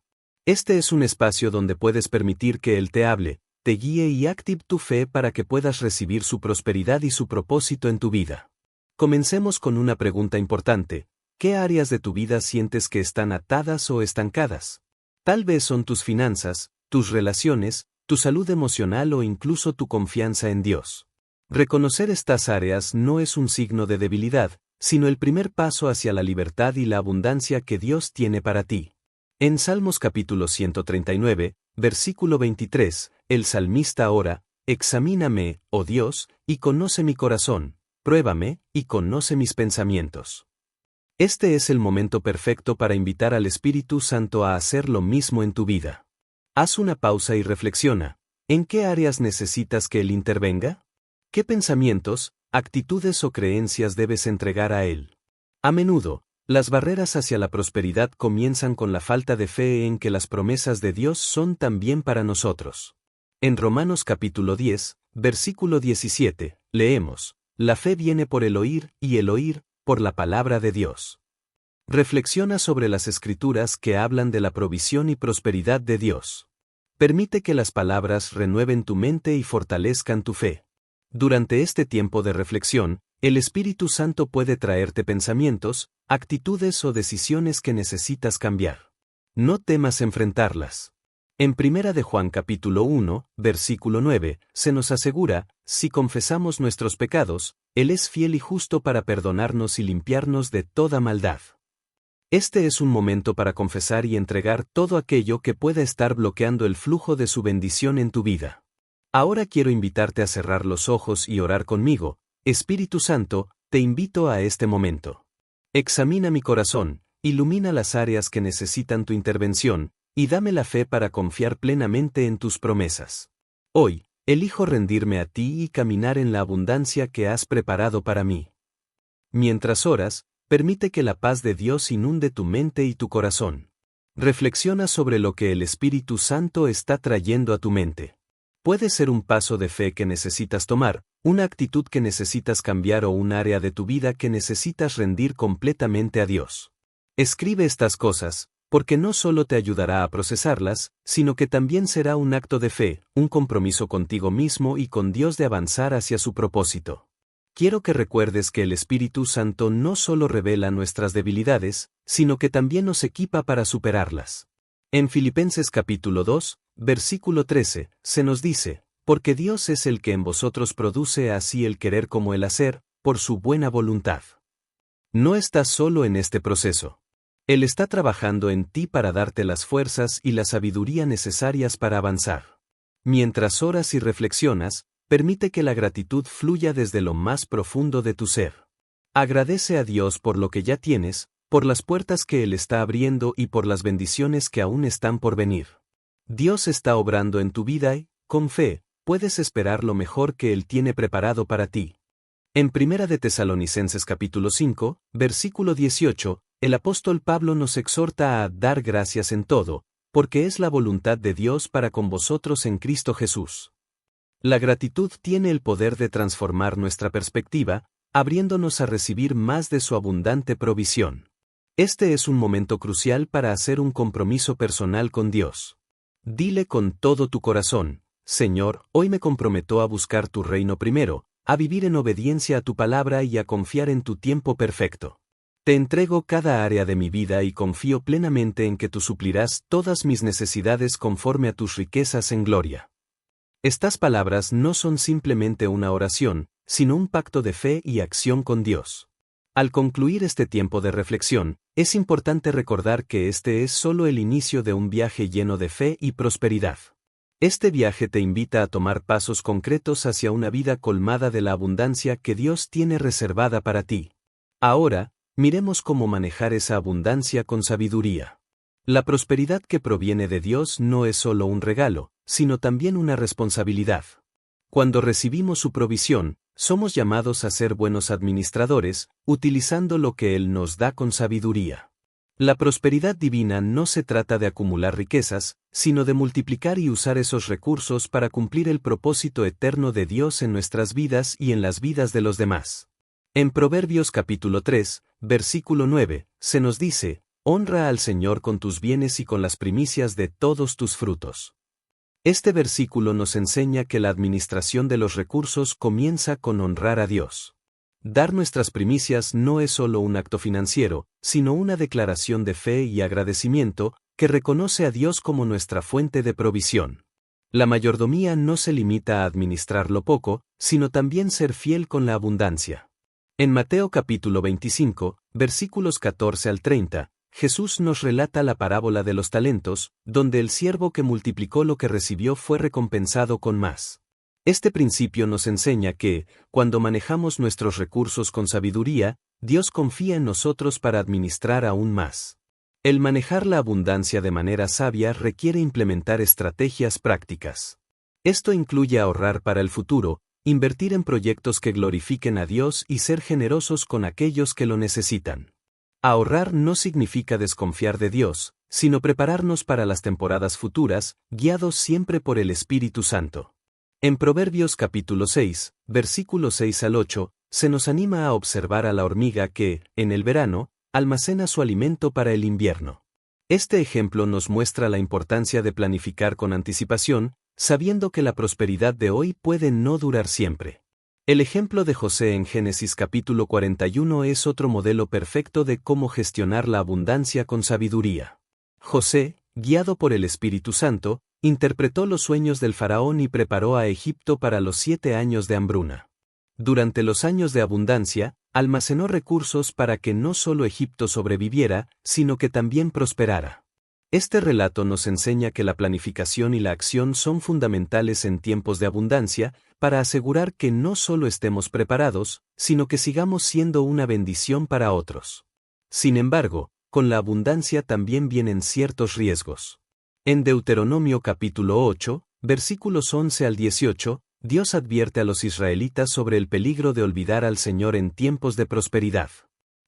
Este es un espacio donde puedes permitir que Él te hable, te guíe y active tu fe para que puedas recibir su prosperidad y su propósito en tu vida. Comencemos con una pregunta importante: ¿qué áreas de tu vida sientes que están atadas o estancadas? Tal vez son tus finanzas, tus relaciones, tu salud emocional o incluso tu confianza en Dios. Reconocer estas áreas no es un signo de debilidad, sino el primer paso hacia la libertad y la abundancia que Dios tiene para ti. En Salmos capítulo 139, versículo 23, el salmista ora: examíname, oh Dios, y conoce mi corazón, pruébame, y conoce mis pensamientos. Este es el momento perfecto para invitar al Espíritu Santo a hacer lo mismo en tu vida. Haz una pausa y reflexiona. ¿En qué áreas necesitas que Él intervenga? ¿Qué pensamientos, actitudes o creencias debes entregar a Él? A menudo, las barreras hacia la prosperidad comienzan con la falta de fe en que las promesas de Dios son también para nosotros. En Romanos capítulo 10, versículo 17, leemos, la fe viene por el oír y el oír, por la palabra de Dios. Reflexiona sobre las escrituras que hablan de la provisión y prosperidad de Dios. Permite que las palabras renueven tu mente y fortalezcan tu fe. Durante este tiempo de reflexión, el Espíritu Santo puede traerte pensamientos, actitudes o decisiones que necesitas cambiar. No temas enfrentarlas. En 1 de Juan capítulo 1, versículo 9, se nos asegura, si confesamos nuestros pecados, Él es fiel y justo para perdonarnos y limpiarnos de toda maldad. Este es un momento para confesar y entregar todo aquello que pueda estar bloqueando el flujo de su bendición en tu vida. Ahora quiero invitarte a cerrar los ojos y orar conmigo. Espíritu Santo, te invito a este momento. Examina mi corazón, ilumina las áreas que necesitan tu intervención, y dame la fe para confiar plenamente en tus promesas. Hoy, elijo rendirme a ti y caminar en la abundancia que has preparado para mí. Mientras oras, permite que la paz de Dios inunde tu mente y tu corazón. Reflexiona sobre lo que el Espíritu Santo está trayendo a tu mente. Puede ser un paso de fe que necesitas tomar, una actitud que necesitas cambiar o un área de tu vida que necesitas rendir completamente a Dios. Escribe estas cosas, porque no solo te ayudará a procesarlas, sino que también será un acto de fe, un compromiso contigo mismo y con Dios de avanzar hacia su propósito. Quiero que recuerdes que el Espíritu Santo no solo revela nuestras debilidades, sino que también nos equipa para superarlas. En Filipenses capítulo 2, versículo 13, se nos dice, porque Dios es el que en vosotros produce así el querer como el hacer, por su buena voluntad. No estás solo en este proceso. Él está trabajando en ti para darte las fuerzas y la sabiduría necesarias para avanzar. Mientras oras y reflexionas, permite que la gratitud fluya desde lo más profundo de tu ser. Agradece a Dios por lo que ya tienes, por las puertas que Él está abriendo y por las bendiciones que aún están por venir. Dios está obrando en tu vida y, con fe, puedes esperar lo mejor que Él tiene preparado para ti. En 1 de Tesalonicenses capítulo 5, versículo 18, el apóstol Pablo nos exhorta a dar gracias en todo, porque es la voluntad de Dios para con vosotros en Cristo Jesús. La gratitud tiene el poder de transformar nuestra perspectiva, abriéndonos a recibir más de su abundante provisión. Este es un momento crucial para hacer un compromiso personal con Dios. Dile con todo tu corazón, Señor, hoy me comprometo a buscar tu reino primero, a vivir en obediencia a tu palabra y a confiar en tu tiempo perfecto. Te entrego cada área de mi vida y confío plenamente en que tú suplirás todas mis necesidades conforme a tus riquezas en gloria. Estas palabras no son simplemente una oración, sino un pacto de fe y acción con Dios. Al concluir este tiempo de reflexión, es importante recordar que este es solo el inicio de un viaje lleno de fe y prosperidad. Este viaje te invita a tomar pasos concretos hacia una vida colmada de la abundancia que Dios tiene reservada para ti. Ahora, miremos cómo manejar esa abundancia con sabiduría. La prosperidad que proviene de Dios no es solo un regalo, sino también una responsabilidad. Cuando recibimos su provisión, somos llamados a ser buenos administradores, utilizando lo que Él nos da con sabiduría. La prosperidad divina no se trata de acumular riquezas, sino de multiplicar y usar esos recursos para cumplir el propósito eterno de Dios en nuestras vidas y en las vidas de los demás. En Proverbios capítulo 3, versículo 9, se nos dice, honra al Señor con tus bienes y con las primicias de todos tus frutos. Este versículo nos enseña que la administración de los recursos comienza con honrar a Dios. Dar nuestras primicias no es solo un acto financiero, sino una declaración de fe y agradecimiento que reconoce a Dios como nuestra fuente de provisión. La mayordomía no se limita a administrar lo poco, sino también ser fiel con la abundancia. En Mateo capítulo 25, versículos 14 al 30, Jesús nos relata la parábola de los talentos, donde el siervo que multiplicó lo que recibió fue recompensado con más. Este principio nos enseña que, cuando manejamos nuestros recursos con sabiduría, Dios confía en nosotros para administrar aún más. El manejar la abundancia de manera sabia requiere implementar estrategias prácticas. Esto incluye ahorrar para el futuro, invertir en proyectos que glorifiquen a Dios y ser generosos con aquellos que lo necesitan. Ahorrar no significa desconfiar de Dios, sino prepararnos para las temporadas futuras, guiados siempre por el Espíritu Santo. En Proverbios capítulo 6, versículos 6 al 8, se nos anima a observar a la hormiga que, en el verano, almacena su alimento para el invierno. Este ejemplo nos muestra la importancia de planificar con anticipación, sabiendo que la prosperidad de hoy puede no durar siempre. El ejemplo de José en Génesis capítulo 41 es otro modelo perfecto de cómo gestionar la abundancia con sabiduría. José, guiado por el Espíritu Santo, interpretó los sueños del faraón y preparó a Egipto para los 7 años de hambruna. Durante los años de abundancia, almacenó recursos para que no solo Egipto sobreviviera, sino que también prosperara. Este relato nos enseña que la planificación y la acción son fundamentales en tiempos de abundancia, para asegurar que no solo estemos preparados, sino que sigamos siendo una bendición para otros. Sin embargo, con la abundancia también vienen ciertos riesgos. En Deuteronomio capítulo 8, versículos 11 al 18, Dios advierte a los israelitas sobre el peligro de olvidar al Señor en tiempos de prosperidad.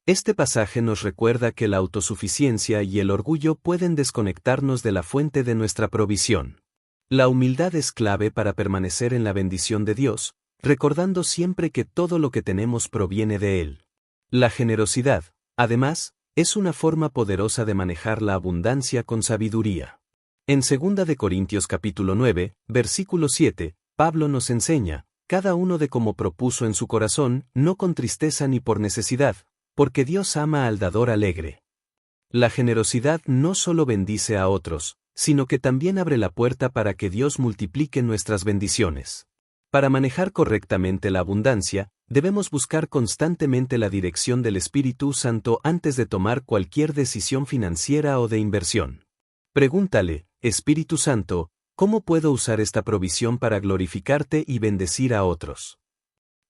Este pasaje nos recuerda que la autosuficiencia y el orgullo pueden desconectarnos de la fuente de nuestra provisión. La humildad es clave para permanecer en la bendición de Dios, recordando siempre que todo lo que tenemos proviene de Él. La generosidad, además, es una forma poderosa de manejar la abundancia con sabiduría. En 2 de Corintios capítulo 9, versículo 7, Pablo nos enseña, cada uno de como propuso en su corazón, no con tristeza ni por necesidad, porque Dios ama al dador alegre. La generosidad no solo bendice a otros, sino que también abre la puerta para que Dios multiplique nuestras bendiciones. Para manejar correctamente la abundancia, debemos buscar constantemente la dirección del Espíritu Santo antes de tomar cualquier decisión financiera o de inversión. Pregúntale, Espíritu Santo, ¿cómo puedo usar esta provisión para glorificarte y bendecir a otros?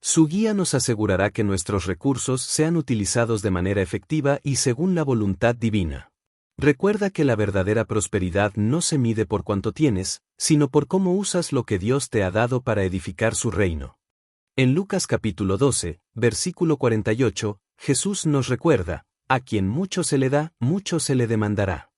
Su guía nos asegurará que nuestros recursos sean utilizados de manera efectiva y según la voluntad divina. Recuerda que la verdadera prosperidad no se mide por cuánto tienes, sino por cómo usas lo que Dios te ha dado para edificar su reino. En Lucas capítulo 12, versículo 48, Jesús nos recuerda, a quien mucho se le da, mucho se le demandará.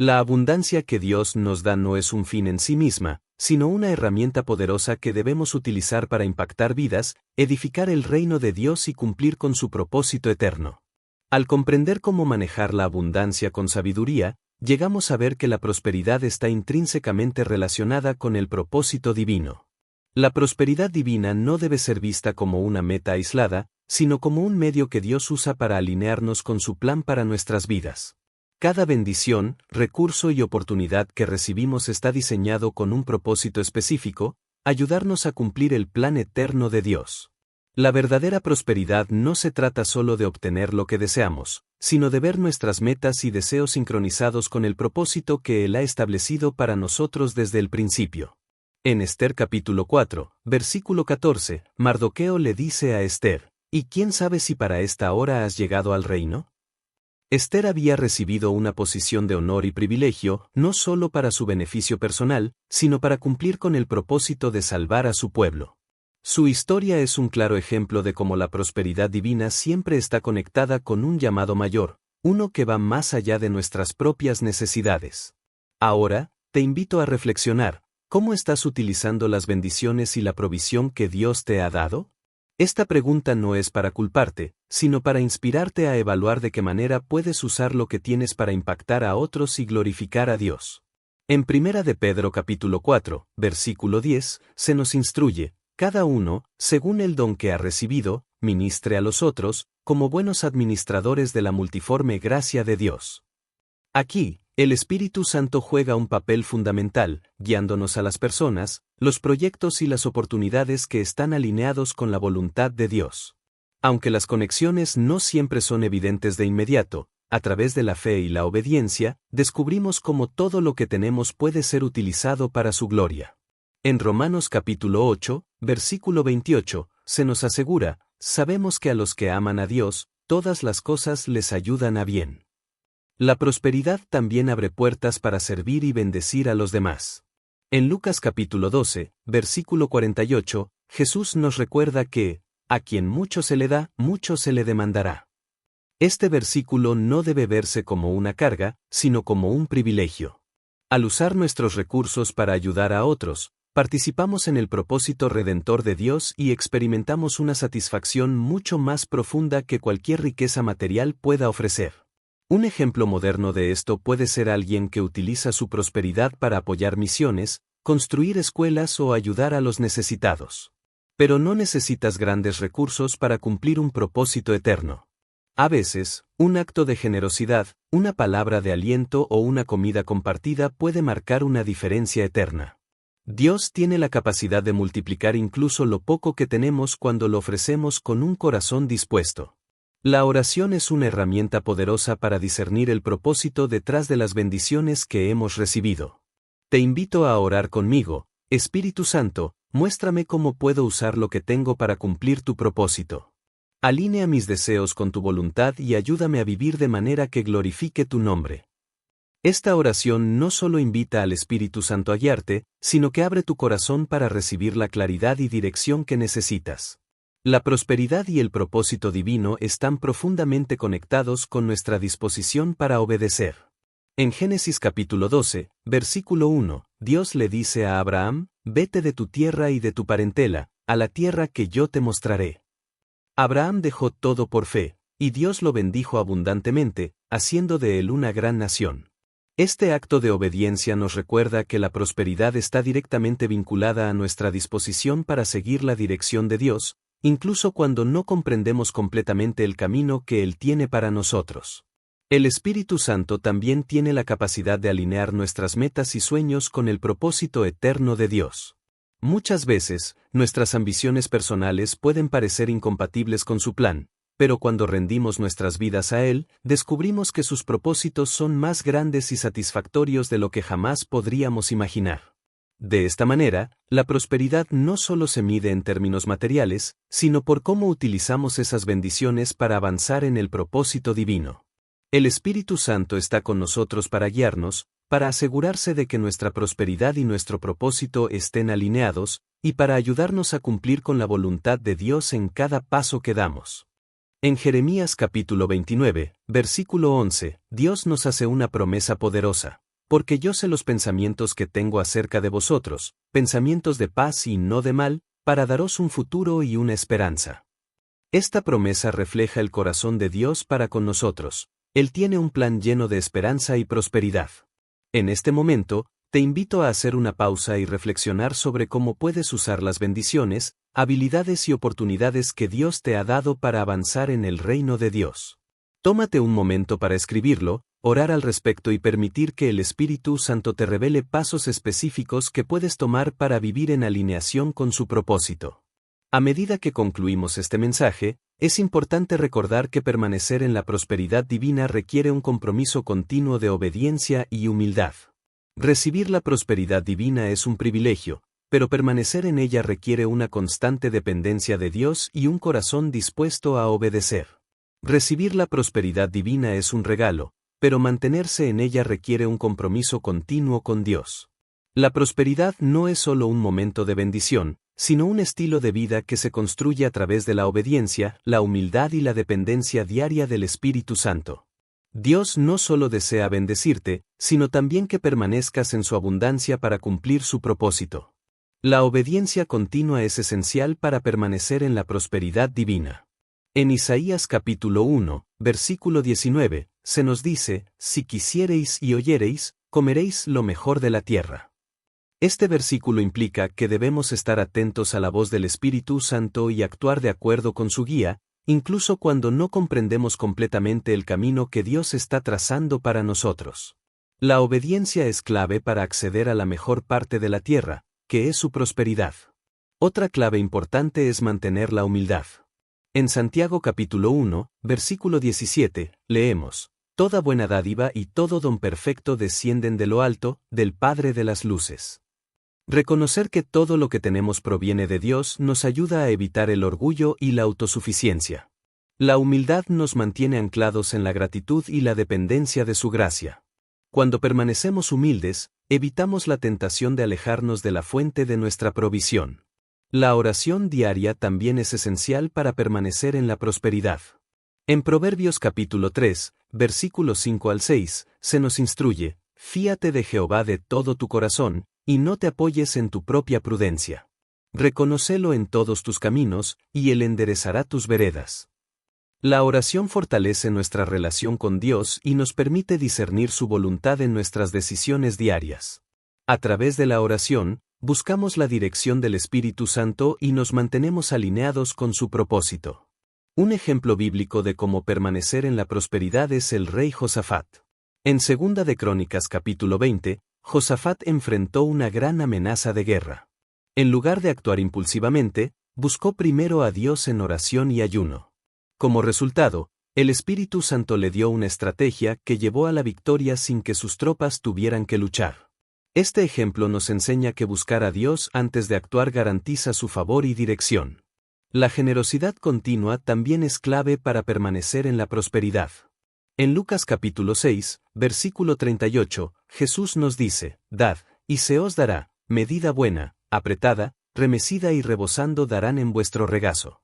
La abundancia que Dios nos da no es un fin en sí misma, sino una herramienta poderosa que debemos utilizar para impactar vidas, edificar el reino de Dios y cumplir con su propósito eterno. Al comprender cómo manejar la abundancia con sabiduría, llegamos a ver que la prosperidad está intrínsecamente relacionada con el propósito divino. La prosperidad divina no debe ser vista como una meta aislada, sino como un medio que Dios usa para alinearnos con su plan para nuestras vidas. Cada bendición, recurso y oportunidad que recibimos está diseñado con un propósito específico, ayudarnos a cumplir el plan eterno de Dios. La verdadera prosperidad no se trata solo de obtener lo que deseamos, sino de ver nuestras metas y deseos sincronizados con el propósito que Él ha establecido para nosotros desde el principio. En Esther capítulo 4, versículo 14, Mardoqueo le dice a Esther, ¿y quién sabe si para esta hora has llegado al reino? Esther había recibido una posición de honor y privilegio, no solo para su beneficio personal, sino para cumplir con el propósito de salvar a su pueblo. Su historia es un claro ejemplo de cómo la prosperidad divina siempre está conectada con un llamado mayor, uno que va más allá de nuestras propias necesidades. Ahora, te invito a reflexionar, ¿cómo estás utilizando las bendiciones y la provisión que Dios te ha dado? Esta pregunta no es para culparte, sino para inspirarte a evaluar de qué manera puedes usar lo que tienes para impactar a otros y glorificar a Dios. En 1 de Pedro capítulo 4, versículo 10, se nos instruye, cada uno, según el don que ha recibido, ministre a los otros, como buenos administradores de la multiforme gracia de Dios. Aquí, el Espíritu Santo juega un papel fundamental, guiándonos a las personas, los proyectos y las oportunidades que están alineados con la voluntad de Dios. Aunque las conexiones no siempre son evidentes de inmediato, a través de la fe y la obediencia, descubrimos cómo todo lo que tenemos puede ser utilizado para su gloria. En Romanos capítulo 8, versículo 28, se nos asegura, sabemos que a los que aman a Dios, todas las cosas les ayudan a bien. La prosperidad también abre puertas para servir y bendecir a los demás. En Lucas capítulo 12, versículo 48, Jesús nos recuerda que, a quien mucho se le da, mucho se le demandará. Este versículo no debe verse como una carga, sino como un privilegio. Al usar nuestros recursos para ayudar a otros, participamos en el propósito redentor de Dios y experimentamos una satisfacción mucho más profunda que cualquier riqueza material pueda ofrecer. Un ejemplo moderno de esto puede ser alguien que utiliza su prosperidad para apoyar misiones, construir escuelas o ayudar a los necesitados. Pero no necesitas grandes recursos para cumplir un propósito eterno. A veces, un acto de generosidad, una palabra de aliento o una comida compartida puede marcar una diferencia eterna. Dios tiene la capacidad de multiplicar incluso lo poco que tenemos cuando lo ofrecemos con un corazón dispuesto. La oración es una herramienta poderosa para discernir el propósito detrás de las bendiciones que hemos recibido. Te invito a orar conmigo, Espíritu Santo, muéstrame cómo puedo usar lo que tengo para cumplir tu propósito. Alinea mis deseos con tu voluntad y ayúdame a vivir de manera que glorifique tu nombre. Esta oración no solo invita al Espíritu Santo a guiarte, sino que abre tu corazón para recibir la claridad y dirección que necesitas. La prosperidad y el propósito divino están profundamente conectados con nuestra disposición para obedecer. En Génesis capítulo 12, versículo 1, Dios le dice a Abraham, vete de tu tierra y de tu parentela, a la tierra que yo te mostraré. Abraham dejó todo por fe, y Dios lo bendijo abundantemente, haciendo de él una gran nación. Este acto de obediencia nos recuerda que la prosperidad está directamente vinculada a nuestra disposición para seguir la dirección de Dios, incluso cuando no comprendemos completamente el camino que Él tiene para nosotros. El Espíritu Santo también tiene la capacidad de alinear nuestras metas y sueños con el propósito eterno de Dios. Muchas veces, nuestras ambiciones personales pueden parecer incompatibles con su plan, pero cuando rendimos nuestras vidas a Él, descubrimos que sus propósitos son más grandes y satisfactorios de lo que jamás podríamos imaginar. De esta manera, la prosperidad no solo se mide en términos materiales, sino por cómo utilizamos esas bendiciones para avanzar en el propósito divino. El Espíritu Santo está con nosotros para guiarnos, para asegurarse de que nuestra prosperidad y nuestro propósito estén alineados, y para ayudarnos a cumplir con la voluntad de Dios en cada paso que damos. En Jeremías capítulo 29, versículo 11, Dios nos hace una promesa poderosa. Porque yo sé los pensamientos que tengo acerca de vosotros, pensamientos de paz y no de mal, para daros un futuro y una esperanza. Esta promesa refleja el corazón de Dios para con nosotros. Él tiene un plan lleno de esperanza y prosperidad. En este momento, te invito a hacer una pausa y reflexionar sobre cómo puedes usar las bendiciones, habilidades y oportunidades que Dios te ha dado para avanzar en el reino de Dios. Tómate un momento para escribirlo, orar al respecto y permitir que el Espíritu Santo te revele pasos específicos que puedes tomar para vivir en alineación con su propósito. A medida que concluimos este mensaje, es importante recordar que permanecer en la prosperidad divina requiere un compromiso continuo de obediencia y humildad. Recibir la prosperidad divina es un privilegio, pero permanecer en ella requiere una constante dependencia de Dios y un corazón dispuesto a obedecer. Recibir la prosperidad divina es un regalo, pero mantenerse en ella requiere un compromiso continuo con Dios. La prosperidad no es solo un momento de bendición, sino un estilo de vida que se construye a través de la obediencia, la humildad y la dependencia diaria del Espíritu Santo. Dios no solo desea bendecirte, sino también que permanezcas en su abundancia para cumplir su propósito. La obediencia continua es esencial para permanecer en la prosperidad divina. En Isaías capítulo 1, versículo 19, se nos dice, si quisiereis y oyereis, comeréis lo mejor de la tierra. Este versículo implica que debemos estar atentos a la voz del Espíritu Santo y actuar de acuerdo con su guía, incluso cuando no comprendemos completamente el camino que Dios está trazando para nosotros. La obediencia es clave para acceder a la mejor parte de la tierra, que es su prosperidad. Otra clave importante es mantener la humildad. En Santiago capítulo 1, versículo 17, leemos, Toda buena dádiva y todo don perfecto descienden de lo alto, del Padre de las luces. Reconocer que todo lo que tenemos proviene de Dios nos ayuda a evitar el orgullo y la autosuficiencia. La humildad nos mantiene anclados en la gratitud y la dependencia de su gracia. Cuando permanecemos humildes, evitamos la tentación de alejarnos de la fuente de nuestra provisión. La oración diaria también es esencial para permanecer en la prosperidad. En Proverbios capítulo 3, versículos 5 al 6, se nos instruye: fíate de Jehová de todo tu corazón, y no te apoyes en tu propia prudencia. Reconócelo en todos tus caminos, y Él enderezará tus veredas. La oración fortalece nuestra relación con Dios y nos permite discernir su voluntad en nuestras decisiones diarias. A través de la oración, buscamos la dirección del Espíritu Santo y nos mantenemos alineados con su propósito. Un ejemplo bíblico de cómo permanecer en la prosperidad es el rey Josafat. En 2 de Crónicas capítulo 20, Josafat enfrentó una gran amenaza de guerra. En lugar de actuar impulsivamente, buscó primero a Dios en oración y ayuno. Como resultado, el Espíritu Santo le dio una estrategia que llevó a la victoria sin que sus tropas tuvieran que luchar. Este ejemplo nos enseña que buscar a Dios antes de actuar garantiza su favor y dirección. La generosidad continua también es clave para permanecer en la prosperidad. En Lucas capítulo 6, versículo 38, Jesús nos dice: dad, y se os dará, medida buena, apretada, remecida y rebosando darán en vuestro regazo.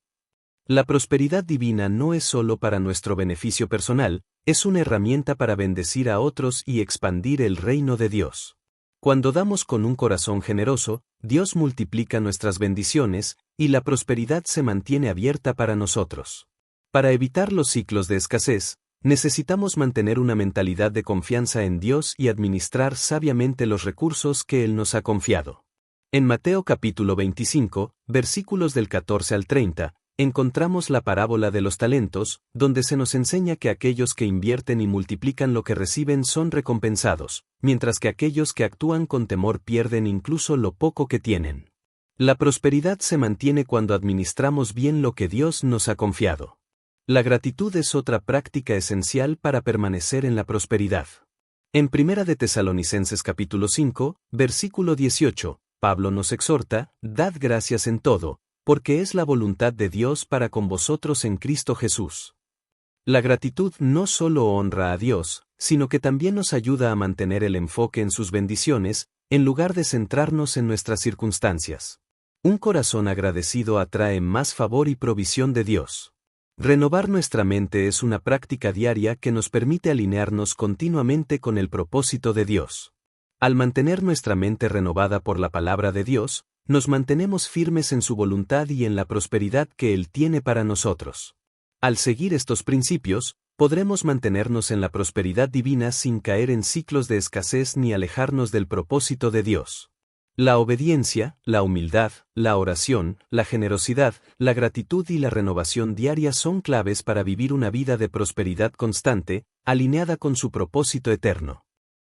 La prosperidad divina no es solo para nuestro beneficio personal, es una herramienta para bendecir a otros y expandir el reino de Dios. Cuando damos con un corazón generoso, Dios multiplica nuestras bendiciones, y la prosperidad se mantiene abierta para nosotros. Para evitar los ciclos de escasez, necesitamos mantener una mentalidad de confianza en Dios y administrar sabiamente los recursos que Él nos ha confiado. En Mateo capítulo 25, versículos del 14 al 30, encontramos la parábola de los talentos, donde se nos enseña que aquellos que invierten y multiplican lo que reciben son recompensados, mientras que aquellos que actúan con temor pierden incluso lo poco que tienen. La prosperidad se mantiene cuando administramos bien lo que Dios nos ha confiado. La gratitud es otra práctica esencial para permanecer en la prosperidad. En 1 de Tesalonicenses capítulo 5, versículo 18, Pablo nos exhorta: dad gracias en todo, porque es la voluntad de Dios para con vosotros en Cristo Jesús. La gratitud no solo honra a Dios, sino que también nos ayuda a mantener el enfoque en sus bendiciones, en lugar de centrarnos en nuestras circunstancias. Un corazón agradecido atrae más favor y provisión de Dios. Renovar nuestra mente es una práctica diaria que nos permite alinearnos continuamente con el propósito de Dios. Al mantener nuestra mente renovada por la palabra de Dios, nos mantenemos firmes en su voluntad y en la prosperidad que Él tiene para nosotros. Al seguir estos principios, podremos mantenernos en la prosperidad divina sin caer en ciclos de escasez ni alejarnos del propósito de Dios. La obediencia, la humildad, la oración, la generosidad, la gratitud y la renovación diaria son claves para vivir una vida de prosperidad constante, alineada con su propósito eterno.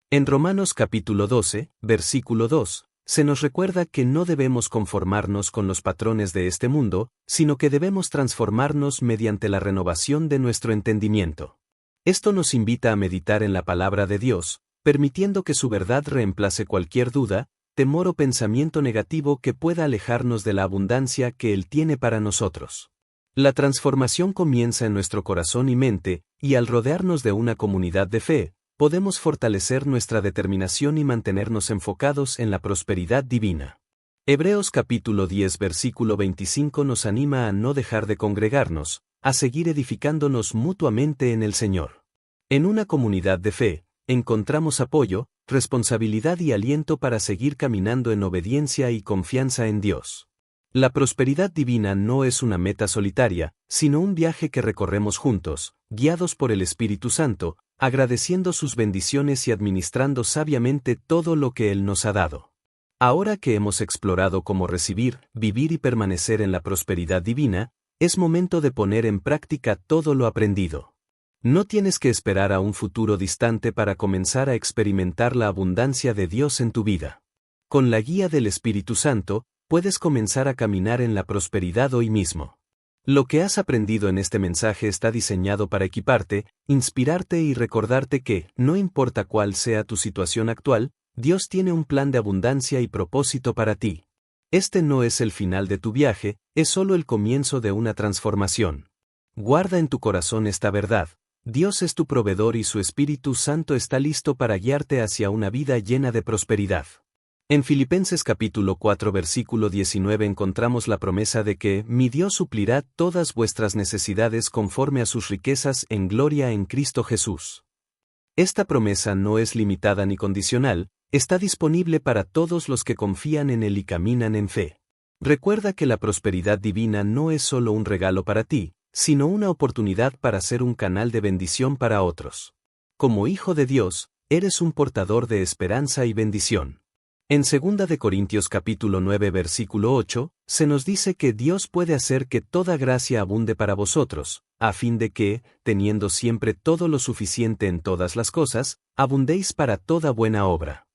En Romanos capítulo 12, versículo 2, se nos recuerda que no debemos conformarnos con los patrones de este mundo, sino que debemos transformarnos mediante la renovación de nuestro entendimiento. Esto nos invita a meditar en la palabra de Dios, permitiendo que su verdad reemplace cualquier duda, temor o pensamiento negativo que pueda alejarnos de la abundancia que Él tiene para nosotros. La transformación comienza en nuestro corazón y mente, y al rodearnos de una comunidad de fe, podemos fortalecer nuestra determinación y mantenernos enfocados en la prosperidad divina. Hebreos capítulo 10 versículo 25 nos anima a no dejar de congregarnos, a seguir edificándonos mutuamente en el Señor. En una comunidad de fe, encontramos apoyo, responsabilidad y aliento para seguir caminando en obediencia y confianza en Dios. La prosperidad divina no es una meta solitaria, sino un viaje que recorremos juntos, guiados por el Espíritu Santo, agradeciendo sus bendiciones y administrando sabiamente todo lo que Él nos ha dado. Ahora que hemos explorado cómo recibir, vivir y permanecer en la prosperidad divina, es momento de poner en práctica todo lo aprendido. No tienes que esperar a un futuro distante para comenzar a experimentar la abundancia de Dios en tu vida. Con la guía del Espíritu Santo, puedes comenzar a caminar en la prosperidad hoy mismo. Lo que has aprendido en este mensaje está diseñado para equiparte, inspirarte y recordarte que, no importa cuál sea tu situación actual, Dios tiene un plan de abundancia y propósito para ti. Este no es el final de tu viaje, es solo el comienzo de una transformación. Guarda en tu corazón esta verdad: Dios es tu proveedor y su Espíritu Santo está listo para guiarte hacia una vida llena de prosperidad. En Filipenses capítulo 4 versículo 19 encontramos la promesa de que mi Dios suplirá todas vuestras necesidades conforme a sus riquezas en gloria en Cristo Jesús. Esta promesa no es limitada ni condicional, está disponible para todos los que confían en Él y caminan en fe. Recuerda que la prosperidad divina no es solo un regalo para ti, sino una oportunidad para ser un canal de bendición para otros. Como hijo de Dios, eres un portador de esperanza y bendición. En 2 de Corintios capítulo 9 versículo 8, se nos dice que Dios puede hacer que toda gracia abunde para vosotros, a fin de que, teniendo siempre todo lo suficiente en todas las cosas, abundéis para toda buena obra.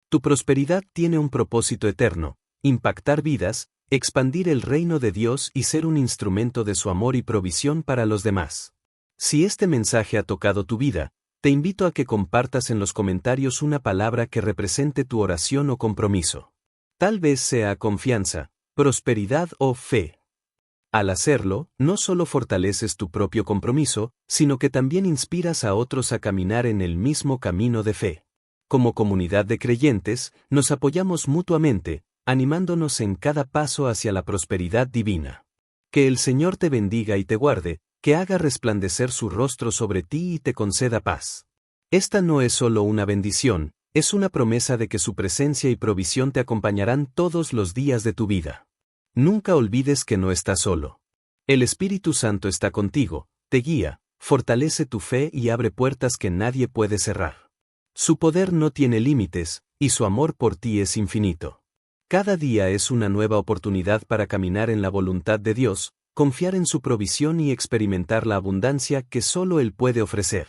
Tu prosperidad tiene un propósito eterno: impactar vidas, expandir el reino de Dios y ser un instrumento de su amor y provisión para los demás. Si este mensaje ha tocado tu vida, te invito a que compartas en los comentarios una palabra que represente tu oración o compromiso. Tal vez sea confianza, prosperidad o fe. Al hacerlo, no solo fortaleces tu propio compromiso, sino que también inspiras a otros a caminar en el mismo camino de fe. Como comunidad de creyentes, nos apoyamos mutuamente, animándonos en cada paso hacia la prosperidad divina. Que el Señor te bendiga y te guarde, que haga resplandecer su rostro sobre ti y te conceda paz. Esta no es solo una bendición, es una promesa de que su presencia y provisión te acompañarán todos los días de tu vida. Nunca olvides que no estás solo. El Espíritu Santo está contigo, te guía, fortalece tu fe y abre puertas que nadie puede cerrar. Su poder no tiene límites, y su amor por ti es infinito. Cada día es una nueva oportunidad para caminar en la voluntad de Dios, confiar en su provisión y experimentar la abundancia que solo Él puede ofrecer.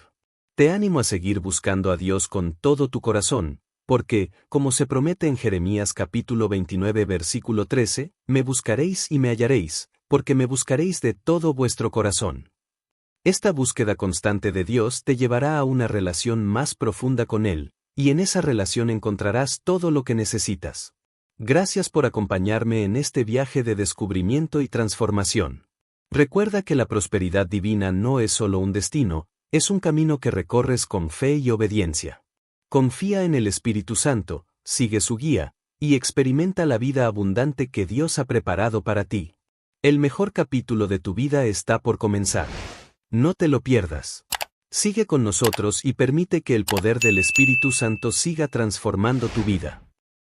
Te animo a seguir buscando a Dios con todo tu corazón, porque, como se promete en Jeremías capítulo 29 versículo 13, me buscaréis y me hallaréis, porque me buscaréis de todo vuestro corazón. Esta búsqueda constante de Dios te llevará a una relación más profunda con Él, y en esa relación encontrarás todo lo que necesitas. Gracias por acompañarme en este viaje de descubrimiento y transformación. Recuerda que la prosperidad divina no es solo un destino, es un camino que recorres con fe y obediencia. Confía en el Espíritu Santo, sigue su guía, y experimenta la vida abundante que Dios ha preparado para ti. El mejor capítulo de tu vida está por comenzar. No te lo pierdas. Sigue con nosotros y permite que el poder del Espíritu Santo siga transformando tu vida.